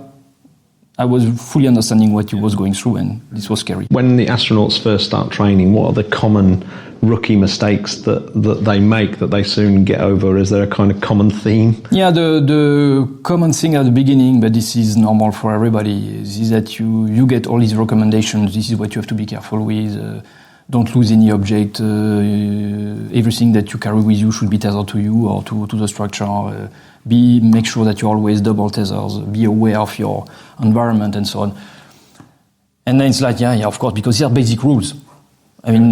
I was fully understanding what he was going through, and this was scary. When the astronauts first start training, what are the common rookie mistakes that they make that they soon get over? Is there a kind of common theme? Yeah, the common thing at the beginning, but this is normal for everybody, is that you get all these recommendations. This is what you have to be careful with. Don't lose any object. Everything that you carry with you should be tethered to you or to the structure. Make sure that you always double tethers. Be aware of your environment and so on. And then it's like, yeah, of course, because these are basic rules. I mean,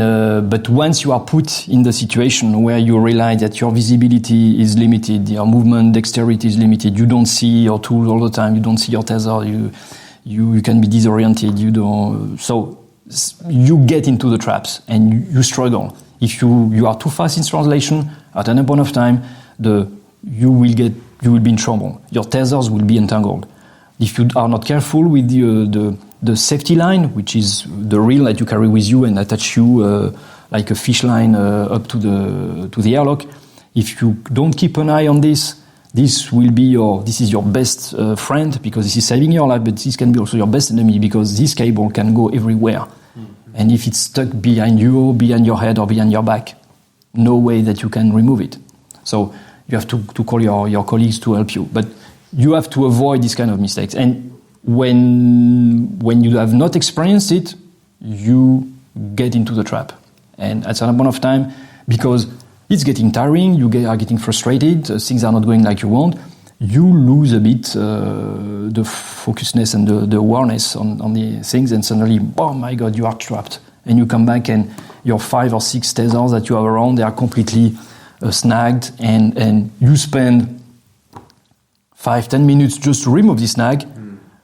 but once you are put in the situation where you realize that your visibility is limited, your movement dexterity is limited, you don't see your tool all the time, you don't see your tether, you can be disoriented, so you get into the traps and you struggle. If you are too fast in translation, at any point of time, you will be in trouble. Your tethers will be entangled. If you are not careful with the safety line, which is the reel that you carry with you and attach you like a fish line up to the airlock, if you don't keep an eye on this is your best friend, because this is saving your life, but this can be also your best enemy, because this cable can go everywhere. And if it's stuck behind you, behind your head, or behind your back, no way that you can remove it. So you have to call your colleagues to help you. But you have to avoid these kind of mistakes. And when you have not experienced it, you get into the trap. And at some point of time, because it's getting tiring, you are getting frustrated, things are not going like you want, you lose a bit the focusness and the awareness on the things, and suddenly, oh my God, you are trapped. And you come back and your 5 or 6 tethers that you have around, they are completely snagged, and you spend 5-10 minutes just to remove the snag,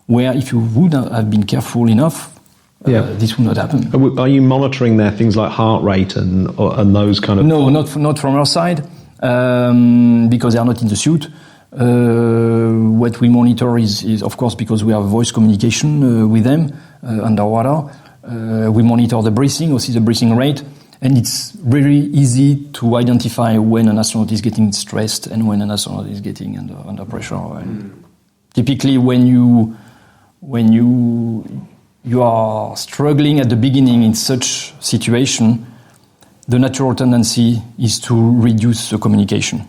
where if you would have been careful enough, this would not happen. Are you monitoring their things like heart rate and those kind of... No, not from our side, because they are not in the suit. What we monitor is, of course, because we have voice communication with them underwater. We monitor the breathing, or see the breathing rate, and it's really easy to identify when an astronaut is getting stressed and when an astronaut is getting under pressure. Typically, when you are struggling at the beginning in such situation, the natural tendency is to reduce the communication.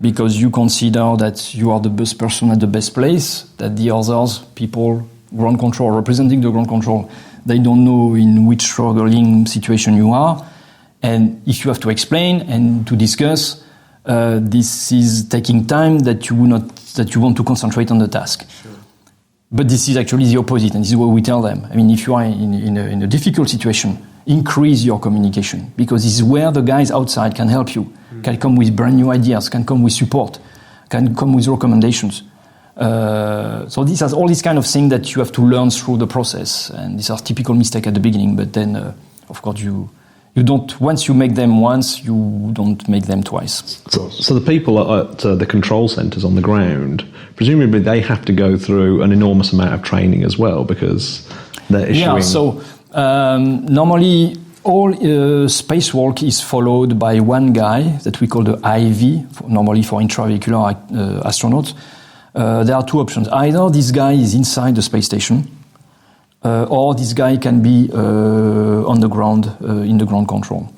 Because you consider that you are the best person at the best place, that the others, people, ground control, representing the ground control, they don't know in which struggling situation you are. And if you have to explain and to discuss, this is taking time that you want to concentrate on the task. Sure. But this is actually the opposite, and this is what we tell them. I mean, if you are in a difficult situation, increase your communication, because this is where the guys outside can help you, can come with brand new ideas, can come with support, can come with recommendations. So these are all these kind of things that you have to learn through the process, and these are typical mistakes at the beginning. But then, of course, you don't. Once you make them once, you don't make them twice. So the people at the control centres on the ground, presumably they have to go through an enormous amount of training as well, because they're issuing... Yeah, so normally all spacewalk is followed by one guy that we call the IV, normally for intravehicular astronauts. There are two options. Either this guy is inside the space station, or this guy can be on the ground, in the ground control,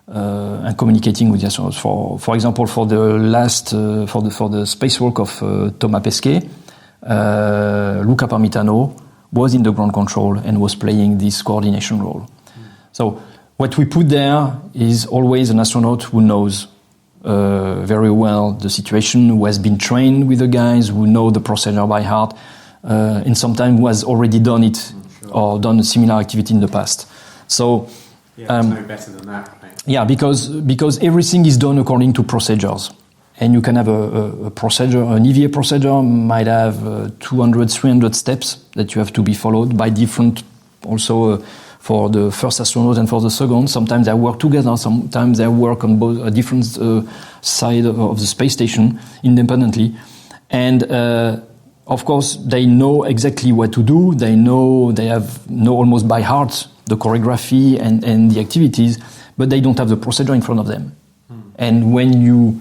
and communicating with the astronauts. For example, for the last, for the spacewalk of Thomas Pesquet, Luca Parmitano was in the ground control and was playing this coordination role. So what we put there is always an astronaut who knows very well the situation, who has been trained with the guys, who know the procedure by heart, and sometimes who has already done it or done a similar activity in the past. So there's no better than that, right? Yeah, because everything is done according to procedures. And you can have a procedure, an EVA procedure might have 200, 300 steps that you have to be followed by different, also for the first astronaut and for the second. Sometimes they work together, sometimes they work on both different sides of the space station independently. And of course, they know exactly what to do. They know almost by heart the choreography and the activities, but they don't have the procedure in front of them. And when you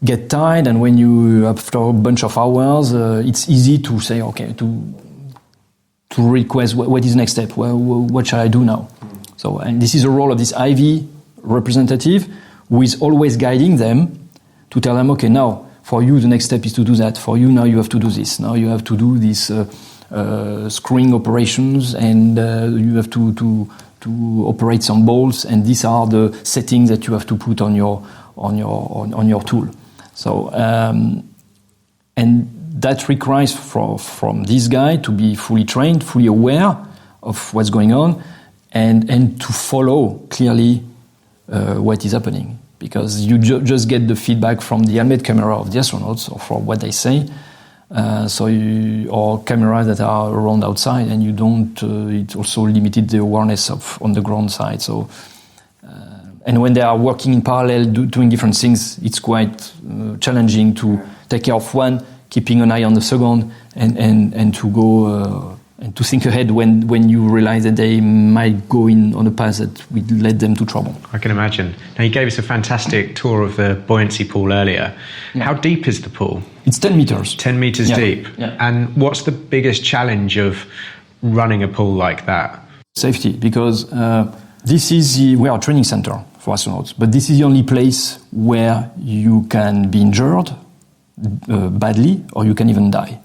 get tired, and when you, after a bunch of hours, it's easy to say, okay, to request what is the next step. Well, what shall I do now? So, and this is the role of this IV representative, who is always guiding them to tell them, okay, now for you the next step is to do that. For you now you have to do this. Now you have to do this screwing operations, and you have to operate some bolts, and these are the settings that you have to put on your tool. So and that requires from this guy to be fully trained, fully aware of what's going on, and to follow clearly what is happening, because you just get the feedback from the helmet camera of the astronauts or from what they say. Or cameras that are around outside, and you don't. It also limited the awareness of on the ground side. So, and when they are working in parallel, doing different things, it's quite challenging to take care of one, keeping an eye on the second, and to go and to think ahead when you realize that they might go on a path that would lead them to trouble. I can imagine. Now, you gave us a fantastic tour of the buoyancy pool earlier. Yeah. How deep is the pool? It's 10 meters. 10 meters deep. Yeah. And what's the biggest challenge of running a pool like that? Safety, because we are a training center for astronauts, but this is the only place where you can be injured badly, or you can even die.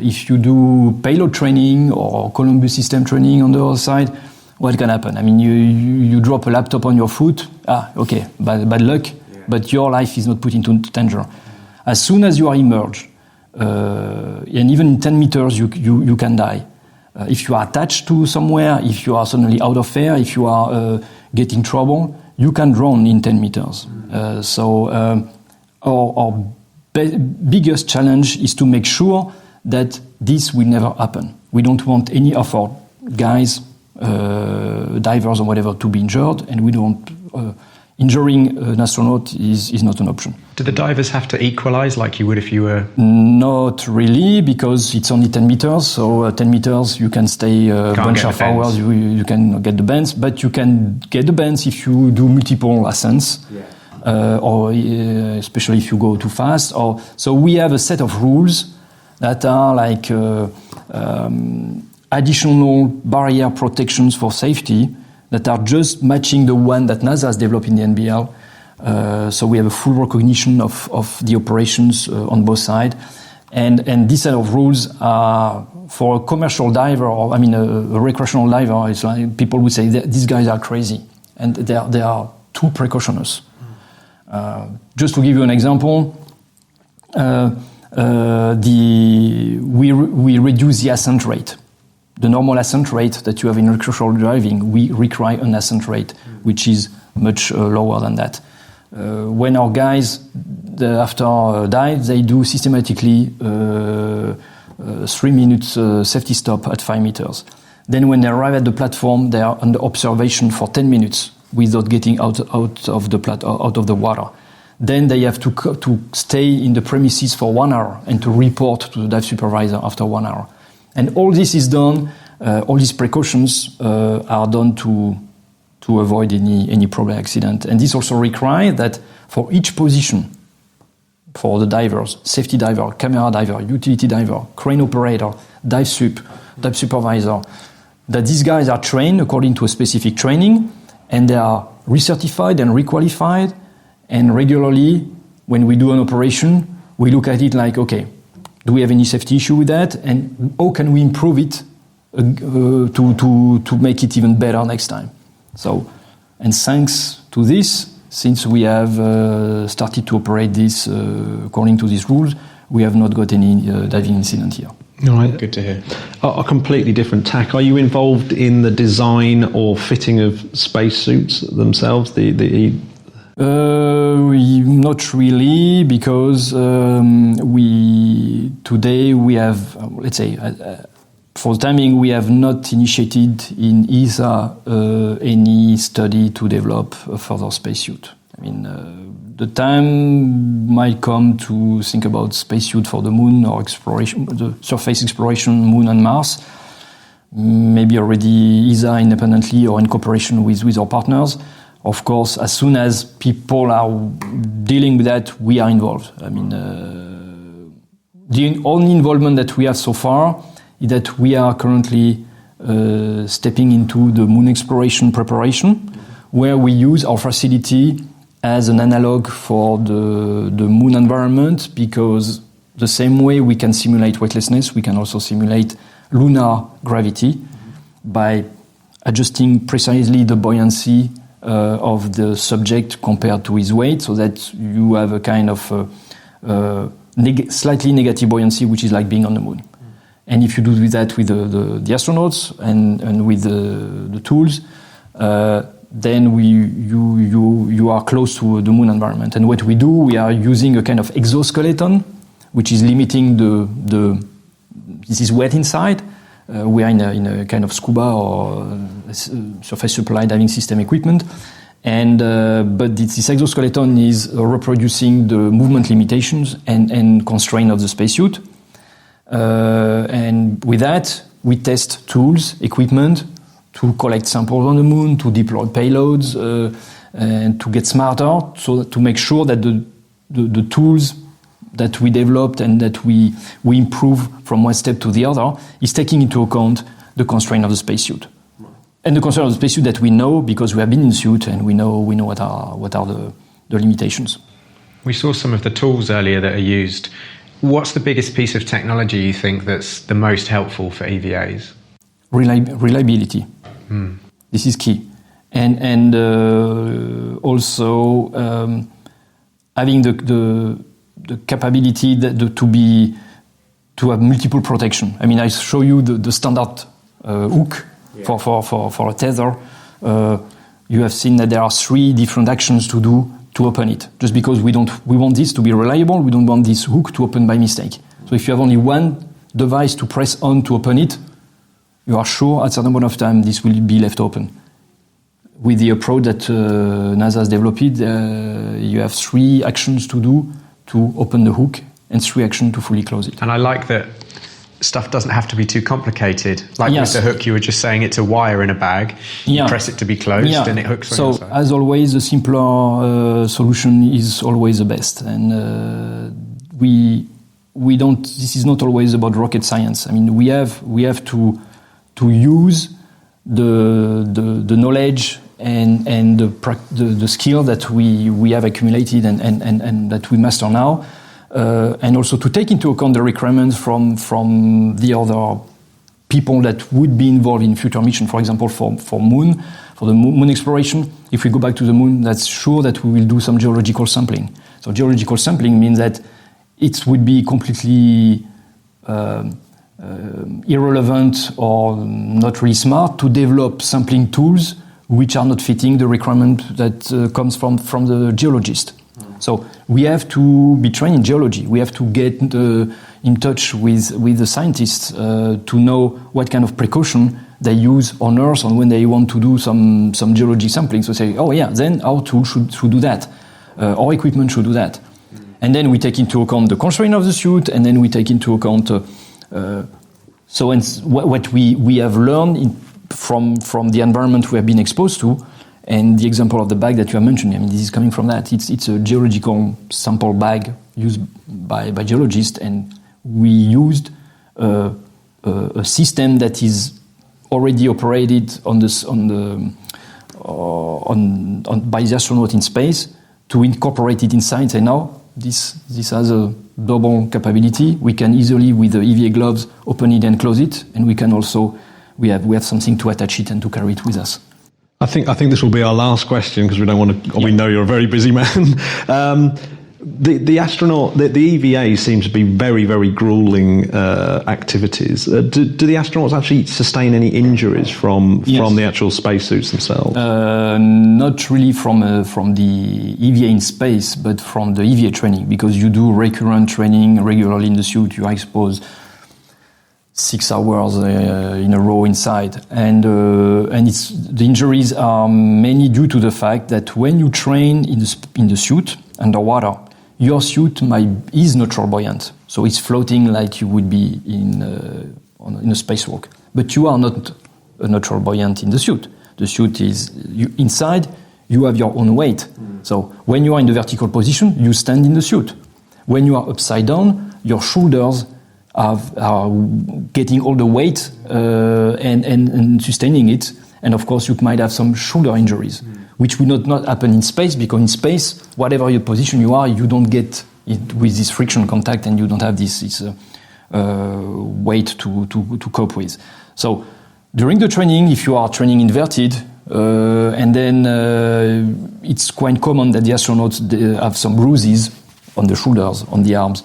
If you do payload training or Columbus system training on the other side, what can happen? I mean, you drop a laptop on your foot. Okay, bad luck, but your life is not put into danger. As soon as you are immersed, and even in 10 meters, you can die. If you are attached to somewhere, if you are suddenly out of air, if you are getting trouble, you can drown in 10 meters. Our biggest challenge is to make sure that this will never happen. We don't want any of our guys, divers or whatever, to be injured, and we don't. Injuring an astronaut is not an option. Do the divers have to equalize like you would if you were? Not really, because it's only 10 meters. So 10 meters, you can stay a bunch of hours. You can get the bends, but you can get the bends if you do multiple ascents. Or especially if you go too fast. So we have a set of rules that are like additional barrier protections for safety that are just matching the one that NASA has developed in the NBL. So we have a full recognition of the operations on both sides. And this set of rules are for a commercial diver, or a recreational diver. It's like people would say these guys are crazy, and they are too precautionous. Just to give you an example, we reduce the ascent rate. The normal ascent rate that you have in recreational driving, we require an ascent rate which is much lower than that. When our guys, after dive, they do systematically 3 minutes safety stop at 5 meters. Then when they arrive at the platform, they are under observation for 10 minutes without getting out of the water. Then they have to stay in the premises for 1 hour and to report to the dive supervisor after 1 hour. And all this is done. All these precautions are done to avoid any problem accident. And this also requires that for each position, for the divers, safety diver, camera diver, utility diver, crane operator, dive supervisor, that these guys are trained according to a specific training, and they are recertified and requalified. And regularly, when we do an operation, we look at it like, okay, do we have any safety issue with that? And how can we improve it to make it even better next time? So, and thanks to this, since we have started to operate this according to these rules, we have not got any diving incident here. All right. Good to hear. A completely different tack. Are you involved in the design or fitting of spacesuits themselves? Not really, because today we have, let's say, for the timing, we have not initiated in ESA any study to develop a further spacesuit. I mean, the time might come to think about spacesuit for the moon or exploration, the surface exploration, moon and Mars. Maybe already ESA independently or in cooperation with our partners. Of course, as soon as people are dealing with that, we are involved. I mean, the only involvement that we have so far is that we are currently stepping into the moon exploration preparation, where we use our facility as an analog for the moon environment, because the same way we can simulate weightlessness, we can also simulate lunar gravity by adjusting precisely the buoyancy of the subject compared to his weight, so that you have a kind of slightly negative buoyancy, which is like being on the moon. And if you do that with the astronauts and with the tools, then you are close to the moon environment. And what we do, we are using a kind of exoskeleton, which is limiting this is wet inside. We are in a kind of scuba or surface supply diving system equipment. And but this exoskeleton is reproducing the movement limitations and constraint of the spacesuit. And with that, we test tools, equipment, to collect samples on the moon, to deploy payloads, and to get smarter, so to make sure that the tools that we developed and that we improve from one step to the other is taking into account the constraint of the spacesuit. And the constraint of the spacesuit that we know, because we have been in suit and we know what are the limitations. We saw some of the tools earlier that are used. What's the biggest piece of technology you think that's the most helpful for EVAs? Reliability. This is key. And also having the capability to have multiple protection. I mean, I show you the standard hook for a tether. You have seen that there are 3 different actions to do to open it. Just because we want this to be reliable, we don't want this hook to open by mistake. So if you have only one device to press on to open it, you are sure at a certain point of time this will be left open. With the approach that NASA has developed, you have 3 actions to do to open the hook and 3 actions to fully close it. And I like that stuff doesn't have to be too complicated. Like with the hook, you were just saying it's a wire in a bag. You press it to be closed and it hooks on your side. So as always, the simpler solution is always the best. And we don't. This is not always about rocket science. I mean, we have to use the knowledge and the skill that we have accumulated and that we master now, and also to take into account the requirements from the other people that would be involved in future mission. For example, for the moon exploration, if we go back to the moon, that's sure that we will do some geological sampling. So geological sampling means that it would be completely irrelevant or not really smart to develop sampling tools which are not fitting the requirement that comes from the geologist. So we have to be trained in geology. We have to get in touch with the scientists to know what kind of precaution they use on Earth and when they want to do some geology sampling. So say, then our tool should do that. Our equipment should do that. And then we take into account the constraint of the suit, and then we take into account what we have learned from the environment we have been exposed to. And the example of the bag that you are mentioning, I mean, this is coming from that. It's a geological sample bag used by geologists, and we used a system that is already operated by the astronaut in space to incorporate it inside and say, now this has a double capability. We can easily, with the EVA gloves, open it and close it, and we can also we have something to attach it and to carry it with us. I think this will be our last question, because we don't want to. We know you're a very busy man. The astronaut, the EVA seems to be very, very grueling activities. Do the astronauts actually sustain any injuries from the actual spacesuits themselves? Not really from the EVA in space, but from the EVA training, because you do recurrent training regularly in the suit. You are exposed 6 hours in a row inside, and the injuries are mainly due to the fact that when you train in the suit underwater, your suit is neutral buoyant, so it's floating like you would be in a spacewalk. But you are not a neutral buoyant in the suit. The suit is inside. You have your own weight. So when you are in the vertical position, you stand in the suit. When you are upside down, your shoulders are getting all the weight and sustaining it. And of course, you might have some shoulder injuries, which will not happen in space, because in space, whatever your position you are, you don't get it with this friction contact, and you don't have this weight to cope with. So during the training, if you are training inverted, and then it's quite common that the astronauts have some bruises on the shoulders, on the arms.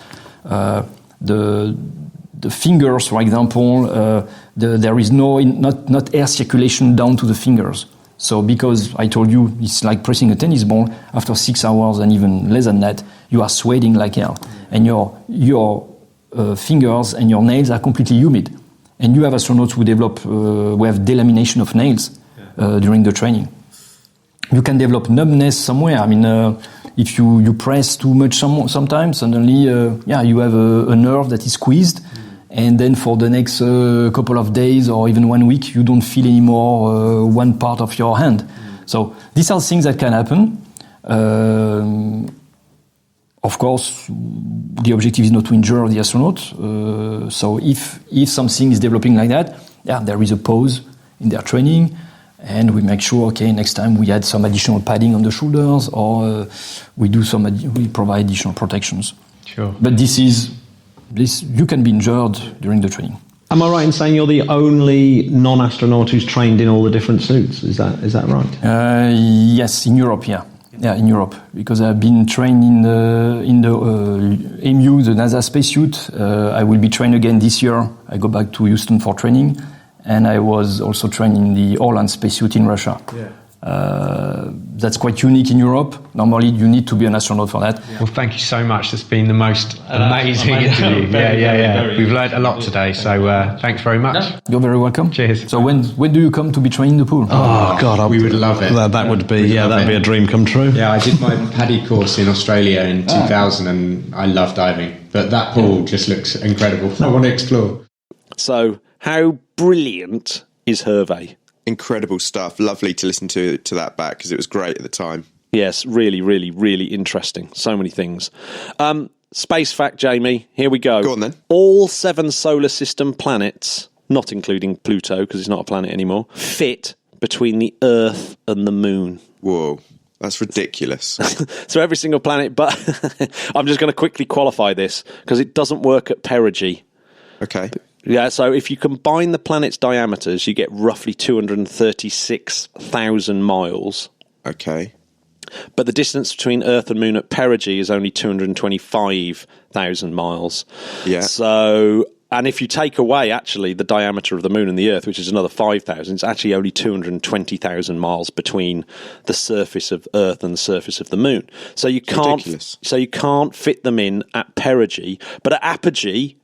The fingers, for example, there is not air circulation down to the fingers. So because I told you it's like pressing a tennis ball, after 6 hours and even less than that, you are sweating like hell, and your fingers and your nails are completely humid. And you have astronauts who have delamination of nails during the training. You can develop numbness somewhere. I mean, if you press too much sometimes, suddenly you have a nerve that is squeezed, and then for the next couple of days or even 1 week, you don't feel anymore one part of your hand. So these are things that can happen. Of course, the objective is not to injure the astronaut. So if something is developing like that, there is a pause in their training, and we make sure, okay, next time we add some additional padding on the shoulders, or we provide additional protections. Sure. But you can be injured during the training. Am I right in saying you're the only non-astronaut who's trained in all the different suits? Is that right? Yes, in Europe, yeah. Yeah, in Europe, because I've been trained in the EMU, the NASA spacesuit. I will be trained again this year. I go back to Houston for training, and I was also trained in the Orlan spacesuit in Russia. Yeah. That's quite unique in Europe. Normally, you need to be an astronaut for that. Well, thank you so much. That's been the most amazing interview. Yeah. We've learned a lot today, so thanks very much. You're very welcome. Cheers. So when do you come to be trained in the pool? Oh God, we would love it. That would be that'd be a dream come true. Yeah, I did my PADI course in Australia in 2000, and I love diving. But that pool just looks incredible. I want to explore. So, how brilliant is Hervé? Incredible stuff. Lovely to listen to that back, because it was great at the time. Yes, really, really, really interesting. So many things. Space fact, Jamie. Here we go. Go on then. All 7 solar system planets, not including Pluto because it's not a planet anymore, fit between the Earth and the Moon. Whoa, that's ridiculous. So every single planet, but I'm just going to quickly qualify this because it doesn't work at perigee. Okay. Yeah, so if you combine the planet's diameters, you get roughly 236,000 miles. Okay. But the distance between Earth and Moon at perigee is only 225,000 miles. Yeah. So, and if you take away, actually, the diameter of the Moon and the Earth, which is another 5,000, it's actually only 220,000 miles between the surface of Earth and the surface of the Moon. So you can't fit them in at perigee. But at apogee,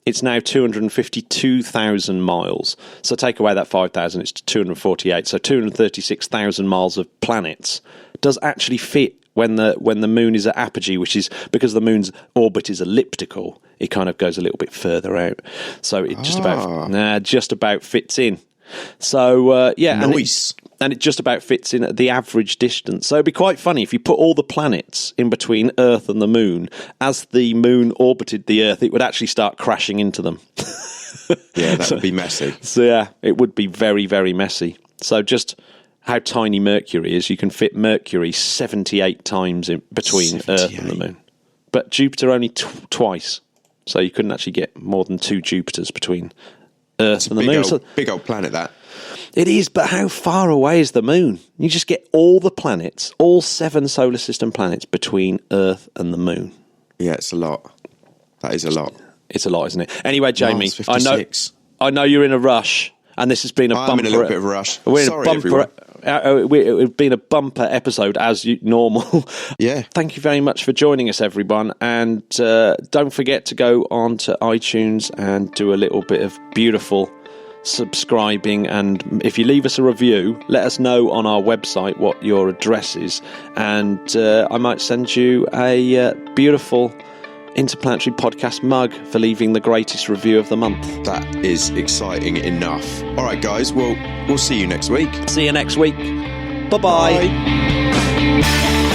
it's now 252,000 miles. So take away that 5,000, it's 248. So 236,000 miles of planets does actually fit when the Moon is at apogee, which is because the Moon's orbit is elliptical. It kind of goes a little bit further out. So it just about fits in. So, nice. And it just about fits in at the average distance. So it'd be quite funny if you put all the planets in between Earth and the Moon. As the Moon orbited the Earth, it would actually start crashing into them. Yeah, that would be messy. So yeah, it would be very, very messy. So just how tiny Mercury is, you can fit Mercury 78 times in between 78. Earth and the Moon. But Jupiter only twice. So you couldn't actually get more than 2 Jupiters between Earth and the Moon. Big old planet, that. It is, but how far away is the Moon? You just get all the planets, all 7 solar system planets between Earth and the Moon. Yeah, it's a lot. That is a lot. It's a lot, isn't it? Anyway, Jamie, Mars 56. I know you're in a rush, and this has been a bumper. I'm in a little bit of a rush. Sorry, everyone. It's been a bumper episode as normal. Yeah. Thank you very much for joining us, everyone. And don't forget to go on to iTunes and do a little bit of beautiful subscribing, and if you leave us a review, let us know on our website what your address is, and I might send you a beautiful Interplanetary Podcast mug for leaving the greatest review of the month. That is exciting enough. All right, guys, we'll see you next week. See you next week. Bye-bye. Bye.